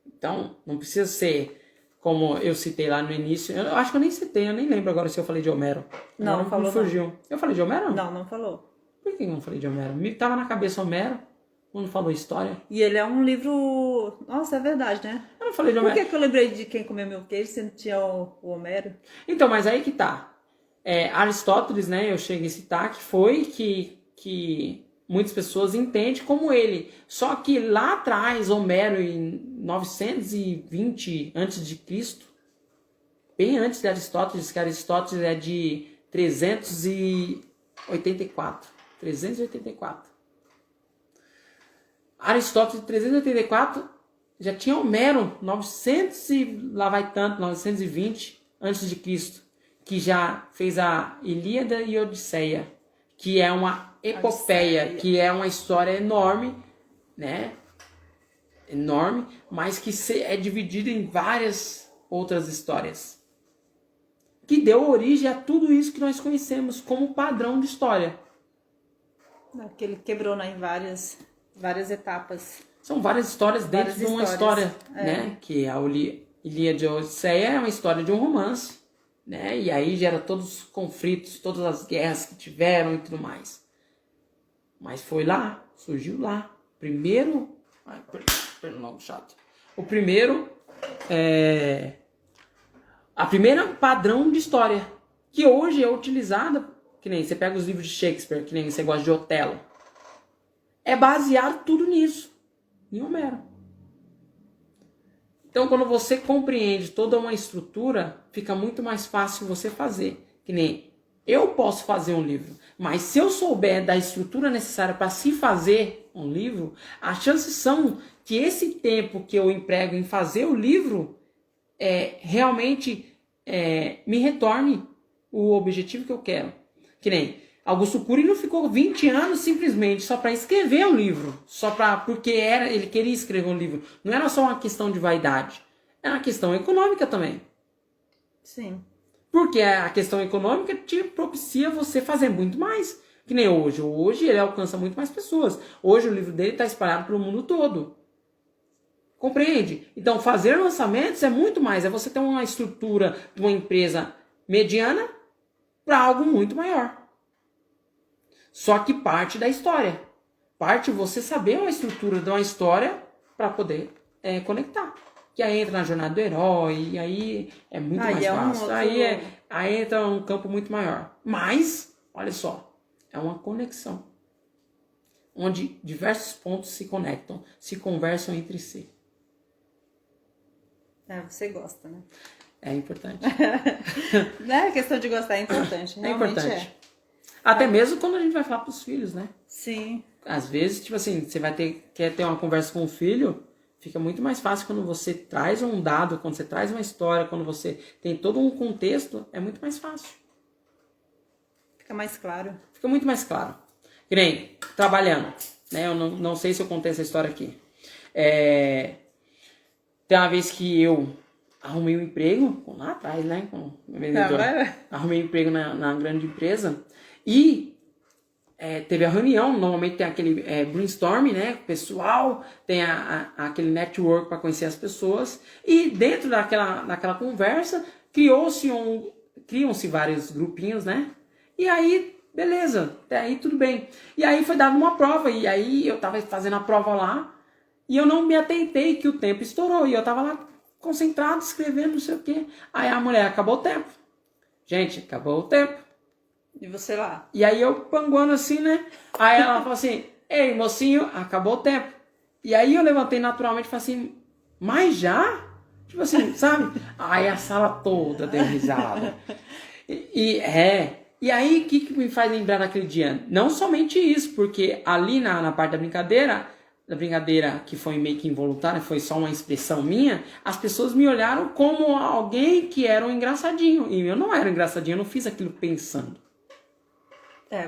Então, não precisa ser como eu citei lá no início. Eu acho que eu nem citei, eu nem lembro agora se eu falei de Homero.
Não,
agora
falou
fugiu.
não.
Eu falei de Homero?
Não falou.
Por que eu não falei de Homero? Me tava na cabeça Homero, quando falou história.
E ele é um livro... Nossa, é verdade, né?
Eu não falei de
Por
Homero.
que eu lembrei de Quem Comeu Meu Queijo se não tinha o Homero?
Então, mas aí que tá. Aristóteles, né, eu cheguei a citar, que foi que muitas pessoas entendem como ele. Só que lá atrás, Homero, em 920 a.C., bem antes de Aristóteles, que Aristóteles é de 384. Aristóteles, 384, já tinha Homero, 920 antes de Cristo, que já fez a Ilíada e Odisseia, que é uma epopeia, que é uma história enorme, né? Enorme, mas que é dividida em várias outras histórias, que deu origem a tudo isso que nós conhecemos como padrão de história.
Que ele quebrou, né, em várias etapas.
São várias histórias dentro de uma história, né? Que a Ilíada e a Odisseia é uma história de um romance, né? E aí gera todos os conflitos, todas as guerras que tiveram e tudo mais. Mas foi lá, surgiu lá. Primeiro... Ai, perdão, chato. O primeiro... A primeira padrão de história, que hoje é utilizada, que nem você pega os livros de Shakespeare, que nem você gosta de Otelo. É baseado tudo nisso, em Homero. Então, quando você compreende toda uma estrutura, fica muito mais fácil você fazer. Que nem eu posso fazer um livro, mas se eu souber da estrutura necessária para se fazer um livro, as chances são que esse tempo que eu emprego em fazer o livro realmente me retorne o objetivo que eu quero. Que nem Augusto Cury não ficou 20 anos simplesmente só para escrever um livro, porque ele queria escrever um livro. Não era só uma questão de vaidade, era uma questão econômica também.
Sim.
Porque a questão econômica te propicia você fazer muito mais. Que nem hoje. Hoje ele alcança muito mais pessoas. Hoje o livro dele está espalhado pelo mundo todo. Compreende? Então fazer lançamentos é muito mais. É você ter uma estrutura de uma empresa mediana para algo muito maior. Só que parte da história. Parte você saber uma estrutura de uma história para poder conectar. Que aí entra na jornada do herói, e aí é muito mais fácil. Aí entra um campo muito maior. Mas, olha só, é uma conexão. Onde diversos pontos se conectam, se conversam entre si.
Você gosta, né?
É importante.
Né? A questão de gostar é importante. Realmente é importante.
Até mesmo quando a gente vai falar pros filhos, né?
Sim.
Às vezes, tipo assim, você quer ter uma conversa com o filho, fica muito mais fácil quando você traz um dado, quando você traz uma história, quando você tem todo um contexto, é muito mais fácil.
Fica mais claro.
Fica muito mais claro. Que nem, trabalhando, né? Eu não sei se eu contei essa história aqui. Tem uma vez que eu arrumei um emprego, lá atrás, né? Com vendedor. Arrumei um emprego na grande empresa. E teve a reunião, normalmente tem aquele brainstorming, né? Pessoal, tem aquele network para conhecer as pessoas. E dentro daquela conversa, criam-se vários grupinhos, né? E aí, beleza, até aí tudo bem. E aí foi dada uma prova, e aí eu tava fazendo a prova lá, e eu não me atentei que o tempo estourou, e eu tava lá concentrado, escrevendo, não sei o quê. Aí a mulher, acabou o tempo. Gente, acabou o tempo.
E você lá?
E aí eu panguando assim, né? Aí ela falou assim, ei, mocinho, acabou o tempo. E aí eu levantei naturalmente e falei assim, mas já? Tipo assim, sabe? Aí a sala toda deu risada. E aí, o que me faz lembrar daquele dia? Não somente isso, porque ali na parte da brincadeira que foi meio que involuntária, foi só uma expressão minha, as pessoas me olharam como alguém que era um engraçadinho. E eu não era engraçadinho, eu não fiz aquilo pensando.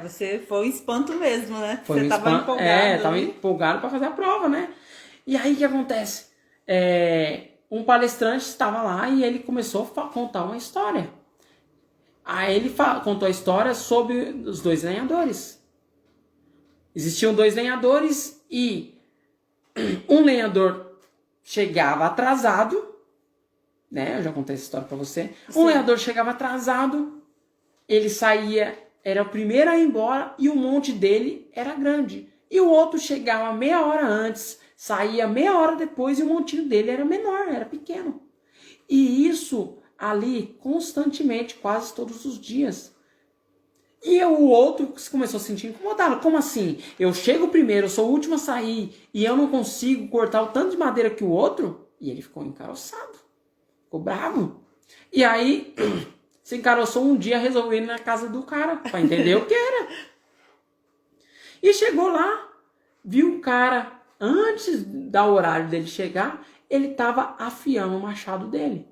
Você foi um espanto mesmo, né?
Foi
Você
um
tava
espanto.
empolgado.
Tava empolgado para fazer a prova, né? E aí, o que acontece? Um palestrante estava lá e ele começou a contar uma história. Aí ele contou a história sobre os 2 lenhadores. Existiam 2 lenhadores e um lenhador chegava atrasado, né? Eu já contei essa história pra você.
Sim.
Um lenhador chegava atrasado, ele saía, era o primeiro a ir embora e o monte dele era grande. E o outro chegava meia hora antes, saía meia hora depois e o montinho dele era menor, era pequeno. E isso ali constantemente, quase todos os dias. E o outro começou a se sentir incomodado. Como assim? Eu chego primeiro, eu sou o último a sair e eu não consigo cortar o tanto de madeira que o outro? E ele ficou encaroçado. Ficou bravo. E aí, se encaroçou um dia, resolveu ir na casa do cara para entender o que era. E chegou lá, viu o cara, antes do horário dele chegar, ele estava afiando o machado dele.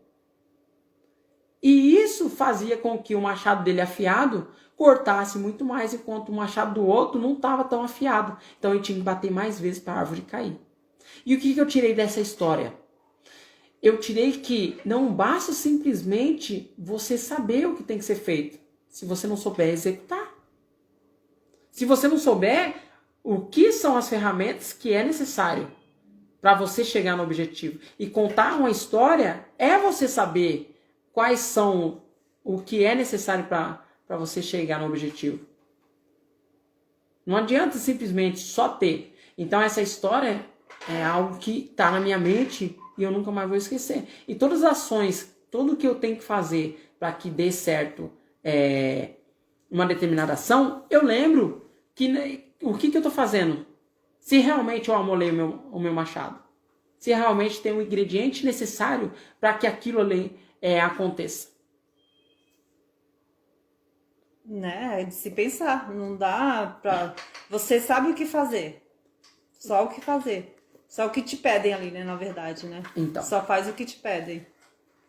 E isso fazia com que o machado dele afiado cortasse muito mais, enquanto o machado do outro não estava tão afiado. Então ele tinha que bater mais vezes para a árvore cair. E o que eu tirei dessa história? Eu tirei que não basta simplesmente você saber o que tem que ser feito, se você não souber executar. Se você não souber o que são as ferramentas que é necessário para você chegar no objetivo. E contar uma história é você saber quais são o que é necessário para você chegar no objetivo. Não adianta simplesmente só ter. Então essa história é algo que está na minha mente e eu nunca mais vou esquecer. E todas as ações, tudo que eu tenho que fazer para que dê certo uma determinada ação, eu lembro que o que eu estou fazendo. Se realmente eu amolei o meu machado. Se realmente tem um ingrediente necessário para que aquilo ali aconteça.
Né? É de se pensar. Não dá pra... Você sabe o que fazer. Só o que fazer. Só o que te pedem ali, né? Na verdade, né?
Então.
Só faz o que te pedem.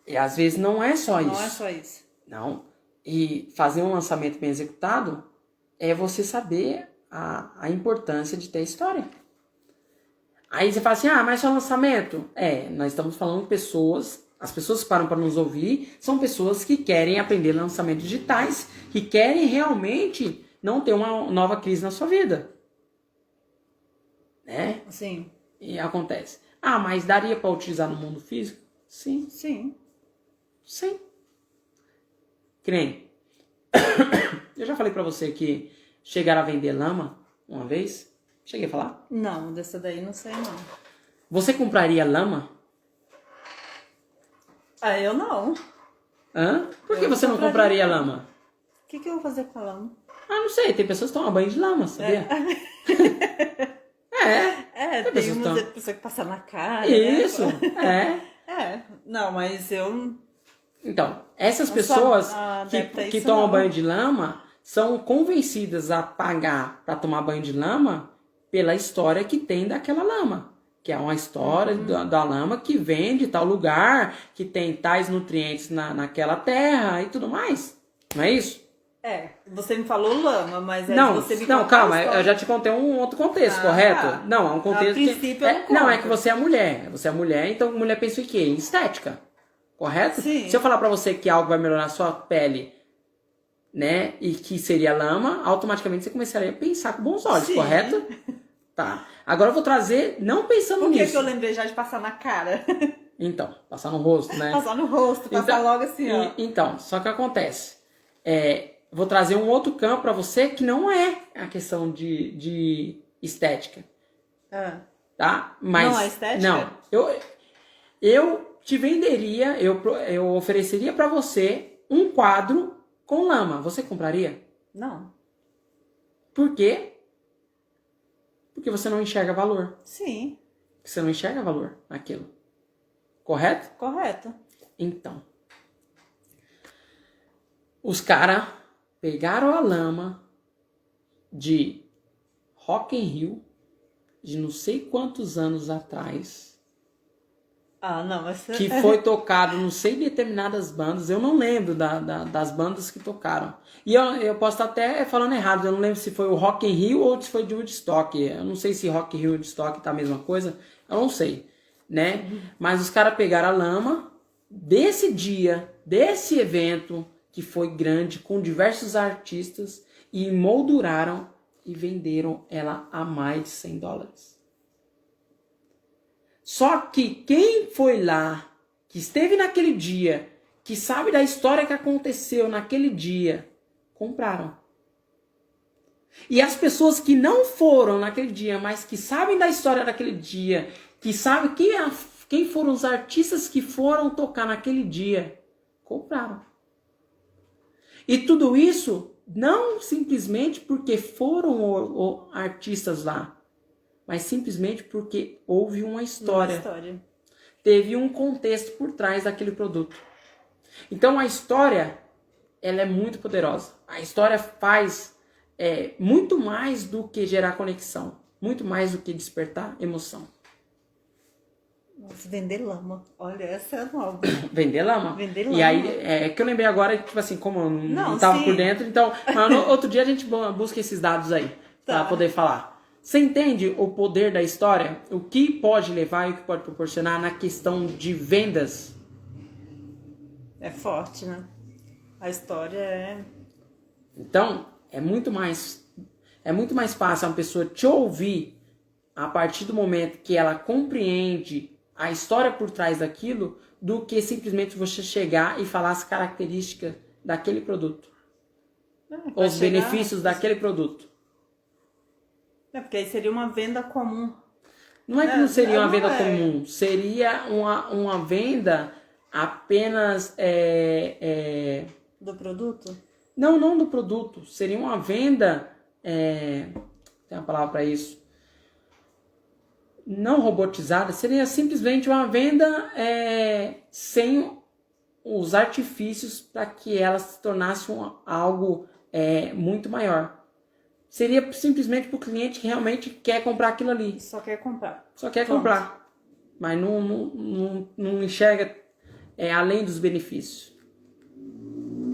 E às vezes não é só isso.
Não é só isso.
Não. E fazer um lançamento bem executado é você saber a importância de ter história. Aí você fala assim, mas só lançamento? Nós estamos falando de pessoas, as pessoas que param para nos ouvir, são pessoas que querem aprender lançamentos digitais, que querem realmente não ter uma nova crise na sua vida. Né?
Sim.
E acontece. Mas daria para utilizar no mundo físico? Sim.
Sim.
Sim. Que nem... Eu já falei para você que chegaram a vender lama uma vez? Cheguei a falar?
Não, dessa daí não sei não.
Você compraria lama?
Eu não.
Hã? Por que você não compraria lama?
O que eu vou fazer com a lama?
Não sei. Tem pessoas que tomam banho de lama, sabia?
Tem pessoas que passam na cara.
Isso,
Não, mas eu...
Então, essas pessoas que tomam
não.
banho de lama são convencidas a pagar para tomar banho de lama pela história que tem daquela lama. Que é uma história da lama que vem de tal lugar, que tem tais nutrientes naquela terra e tudo mais. Não é isso?
Você me falou lama, mas você me
não, calma, eu já te contei um outro contexto, correto?
Tá.
Não, é um contexto
A princípio eu não
não, é
conto.
que você é mulher. Você é mulher, então mulher pensa em quê? Em estética. Correto?
Sim.
Se eu falar pra você que algo vai melhorar a sua pele, né, e que seria lama, automaticamente você começaria a pensar com bons olhos,
Sim.
Correto? Tá. Agora eu vou trazer, não pensando
Por que
nisso.
que eu lembrei já de passar na cara?
Então, passar no rosto, né?
Passar no rosto, passar logo assim, ó.
Então, só que acontece. Vou trazer um outro campo pra você que não é a questão de estética. Tá? Mas,
não é estética?
Não. Eu te venderia, eu ofereceria pra você um quadro com lama. Você compraria?
Não.
Por quê? Porque você não enxerga valor.
Sim.
que você não enxerga valor naquilo. Correto?
Correto.
Então, os caras pegaram a lama de Rock in Rio de não sei quantos anos atrás,
Ah, não, mas...
que foi tocado não sei determinadas bandas, eu não lembro das bandas que tocaram. E eu posso estar até falando errado, eu não lembro se foi o Rock in Rio ou se foi de Woodstock. Eu não sei se Rock in Rio e Woodstock tá a mesma coisa, eu não sei, né? Mas os caras pegaram a lama desse dia, desse evento, que foi grande, com diversos artistas, e molduraram e venderam ela a mais de $100. Só que quem foi lá, que esteve naquele dia, que sabe da história que aconteceu naquele dia, compraram. E as pessoas que não foram naquele dia, mas que sabem da história daquele dia, que sabem quem foram os artistas que foram tocar naquele dia, compraram. E tudo isso não simplesmente porque foram artistas lá, mas simplesmente porque houve uma história. Teve um contexto por trás daquele produto. Então a história, ela é muito poderosa. A história faz muito mais do que gerar conexão, muito mais do que despertar emoção.
Nossa, vender lama. Olha, essa é nova.
Vender lama.
Vender lama.
E aí, que eu lembrei agora, tipo assim, como eu não tava
sim.
por dentro, então, outro dia a gente busca esses dados aí, pra poder falar. Você entende o poder da história? O que pode levar e o que pode proporcionar na questão de vendas?
É forte, né? A história é...
Então, é muito mais fácil uma pessoa te ouvir a partir do momento que ela compreende a história por trás daquilo, do que simplesmente você chegar e falar as características daquele produto. Os benefícios daquele produto.
Porque aí seria uma venda comum.
Não é que não seria uma venda comum, seria uma venda apenas...
Do produto?
Não do produto, seria uma venda... tem uma palavra para isso. Não robotizada, seria simplesmente uma venda sem os artifícios para que ela se tornasse algo muito maior. Seria simplesmente para o cliente que realmente quer comprar aquilo ali.
Só quer comprar.
Só quer comprar. Mas não enxerga além dos benefícios.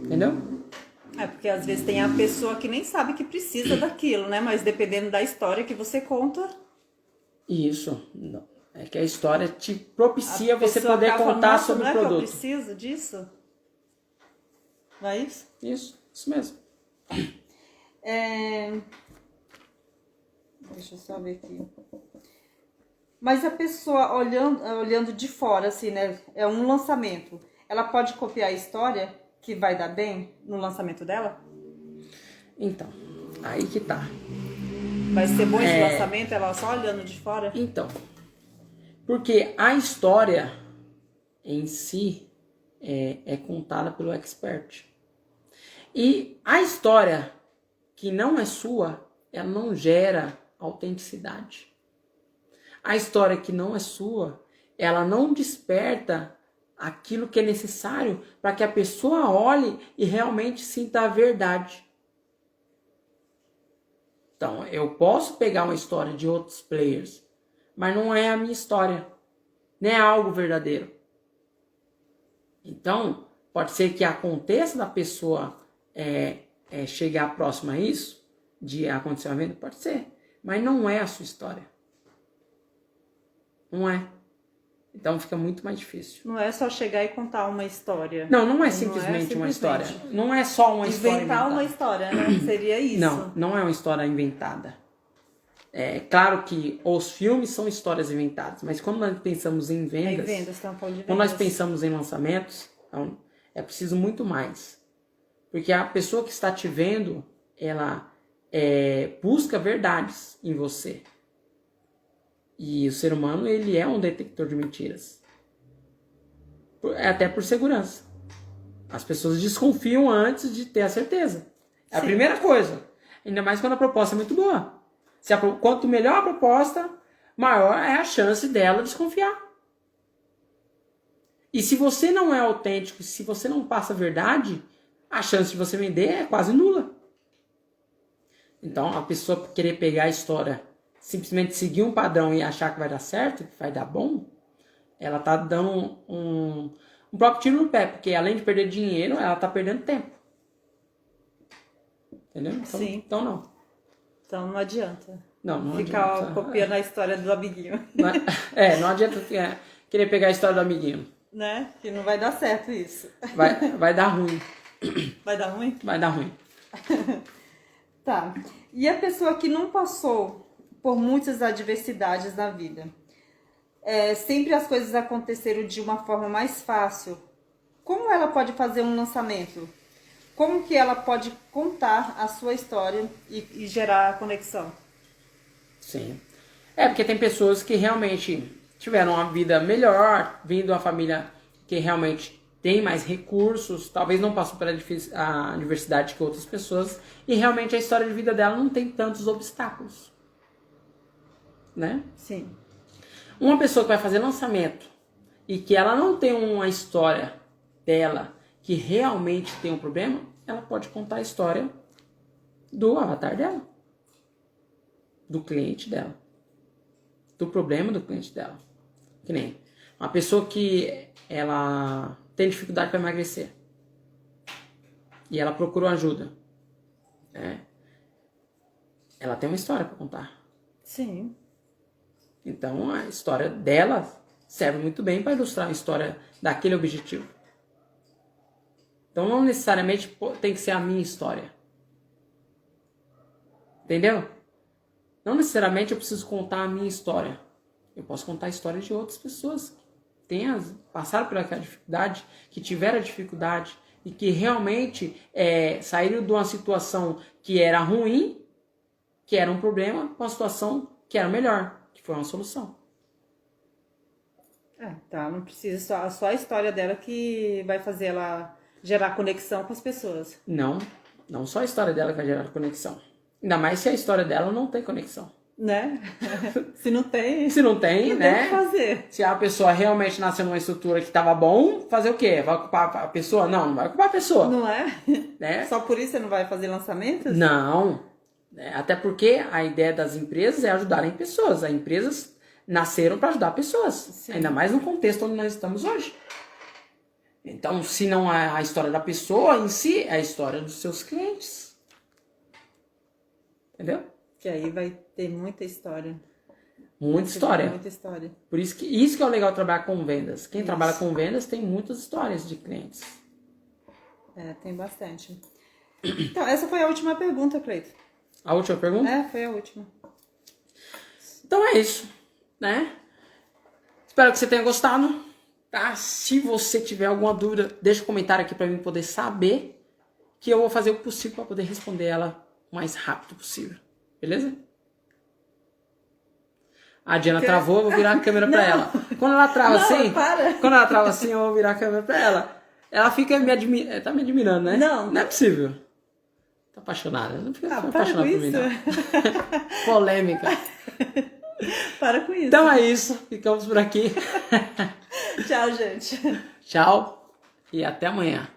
Entendeu?
Porque às vezes tem a pessoa que nem sabe que precisa daquilo, né? Mas dependendo da história que você conta...
Isso. Não. É que a história te propicia você poder contar sobre o produto.
Eu preciso disso? Não é isso?
Isso mesmo.
Deixa eu só ver aqui. Mas a pessoa olhando de fora, assim, né? É um lançamento. Ela pode copiar a história que vai dar bem no lançamento dela?
Então, aí que tá.
Vai ser bom esse lançamento, ela só olhando de fora?
Então, porque a história em si é contada pelo expert. E a história que não é sua, ela não gera autenticidade. A história que não é sua, ela não desperta aquilo que é necessário para que a pessoa olhe e realmente sinta a verdade. Então, eu posso pegar uma história de outros players, mas não é a minha história. Não é algo verdadeiro. Então, pode ser que aconteça da pessoa chegar próximo a isso, de acontecer uma venda, pode ser. Mas não é a sua história. Não é. Então fica muito mais difícil.
Não é só chegar e contar uma história.
Não é simplesmente uma história. Não é só uma história
inventar uma história, né? Seria isso.
Não é uma história inventada. É claro que os filmes são histórias inventadas, mas quando nós pensamos em vendas, quando nós pensamos em lançamentos, então, é preciso muito mais. Porque a pessoa que está te vendo, ela busca verdades em você. E o ser humano, ele é um detector de mentiras. Até por segurança. As pessoas desconfiam antes de ter a certeza. É a primeira coisa. Ainda mais quando a proposta é muito boa. Quanto melhor a proposta, maior é a chance dela desconfiar. E se você não é autêntico, se você não passa a verdade, a chance de você vender é quase nula. Então, a pessoa querer pegar a história, simplesmente seguir um padrão e achar que vai dar certo, que vai dar bom, ela tá dando um próprio tiro no pé, porque além de perder dinheiro, ela tá perdendo tempo. Entendeu? Então,
Sim.
Então não.
Então não adianta.
Não
Ficar
adianta.
copiando a história do amiguinho.
Não adianta querer pegar a história do amiguinho.
Né? Que não vai dar certo isso.
Vai dar ruim.
Vai dar ruim?
Vai dar ruim.
Tá. E a pessoa que não passou por muitas adversidades na vida, sempre as coisas aconteceram de uma forma mais fácil, como ela pode fazer um lançamento? Como que ela pode contar a sua história e gerar conexão?
Sim. Porque tem pessoas que realmente tiveram uma vida melhor, vindo de uma família que realmente tem mais recursos, talvez não passou pela a adversidade que outras pessoas, e realmente a história de vida dela não tem tantos obstáculos. Né?
Sim.
Uma pessoa que vai fazer lançamento e que ela não tem uma história dela que realmente tem um problema, ela pode contar a história do avatar dela, do cliente dela, do problema do cliente dela. Que nem uma pessoa que ela tem dificuldade para emagrecer e ela procurou ajuda, né? Ela tem uma história para contar.
Sim.
Então a história dela serve muito bem para ilustrar a história daquele objetivo. Então não necessariamente tem que ser a minha história. Entendeu? Não necessariamente eu preciso contar a minha história. Eu posso contar a história de outras pessoas que passaram por aquela dificuldade, que tiveram a dificuldade e que realmente saíram de uma situação que era ruim, que era um problema, para uma situação que era melhor, que foi uma solução.
Tá. Não precisa só a história dela que vai fazer ela gerar conexão com as pessoas.
Não só a história dela que vai gerar conexão. Ainda mais se a história dela não tem conexão.
Né? Se não tem,
não tem, né?
Tem o que fazer.
Se a pessoa realmente nasceu numa estrutura que estava bom, fazer o quê? Vai ocupar a pessoa? Não vai ocupar a pessoa.
Não é?
Né?
Só por isso você não vai fazer lançamentos?
Não. Até porque a ideia das empresas é ajudarem pessoas. As empresas nasceram para ajudar pessoas. Sim. Ainda mais no contexto onde nós estamos hoje. Então, se não é a história da pessoa em si, é a história dos seus clientes. Entendeu?
Que aí vai ter muita história.
Muita história.
Muita história.
Por isso que é o legal trabalhar com vendas. Quem trabalha com vendas tem muitas histórias de clientes.
Tem bastante. Então, essa foi a última pergunta, Cleito.
A última pergunta?
Foi a última.
Então é isso, né? Espero que você tenha gostado. Tá? Se você tiver alguma dúvida, deixa um comentário aqui para mim poder saber, que eu vou fazer o possível para poder responder ela o mais rápido possível. Beleza? A Diana travou, eu vou virar a câmera para ela. Quando ela trava quando ela trava assim, eu vou virar a câmera para ela. Ela fica tá me admirando, né? Não é possível. Tá apaixonada. Não fica apaixonada por mim, não. Polêmica.
Para com isso.
Então é isso. Ficamos por aqui.
Tchau, gente.
Tchau e até amanhã.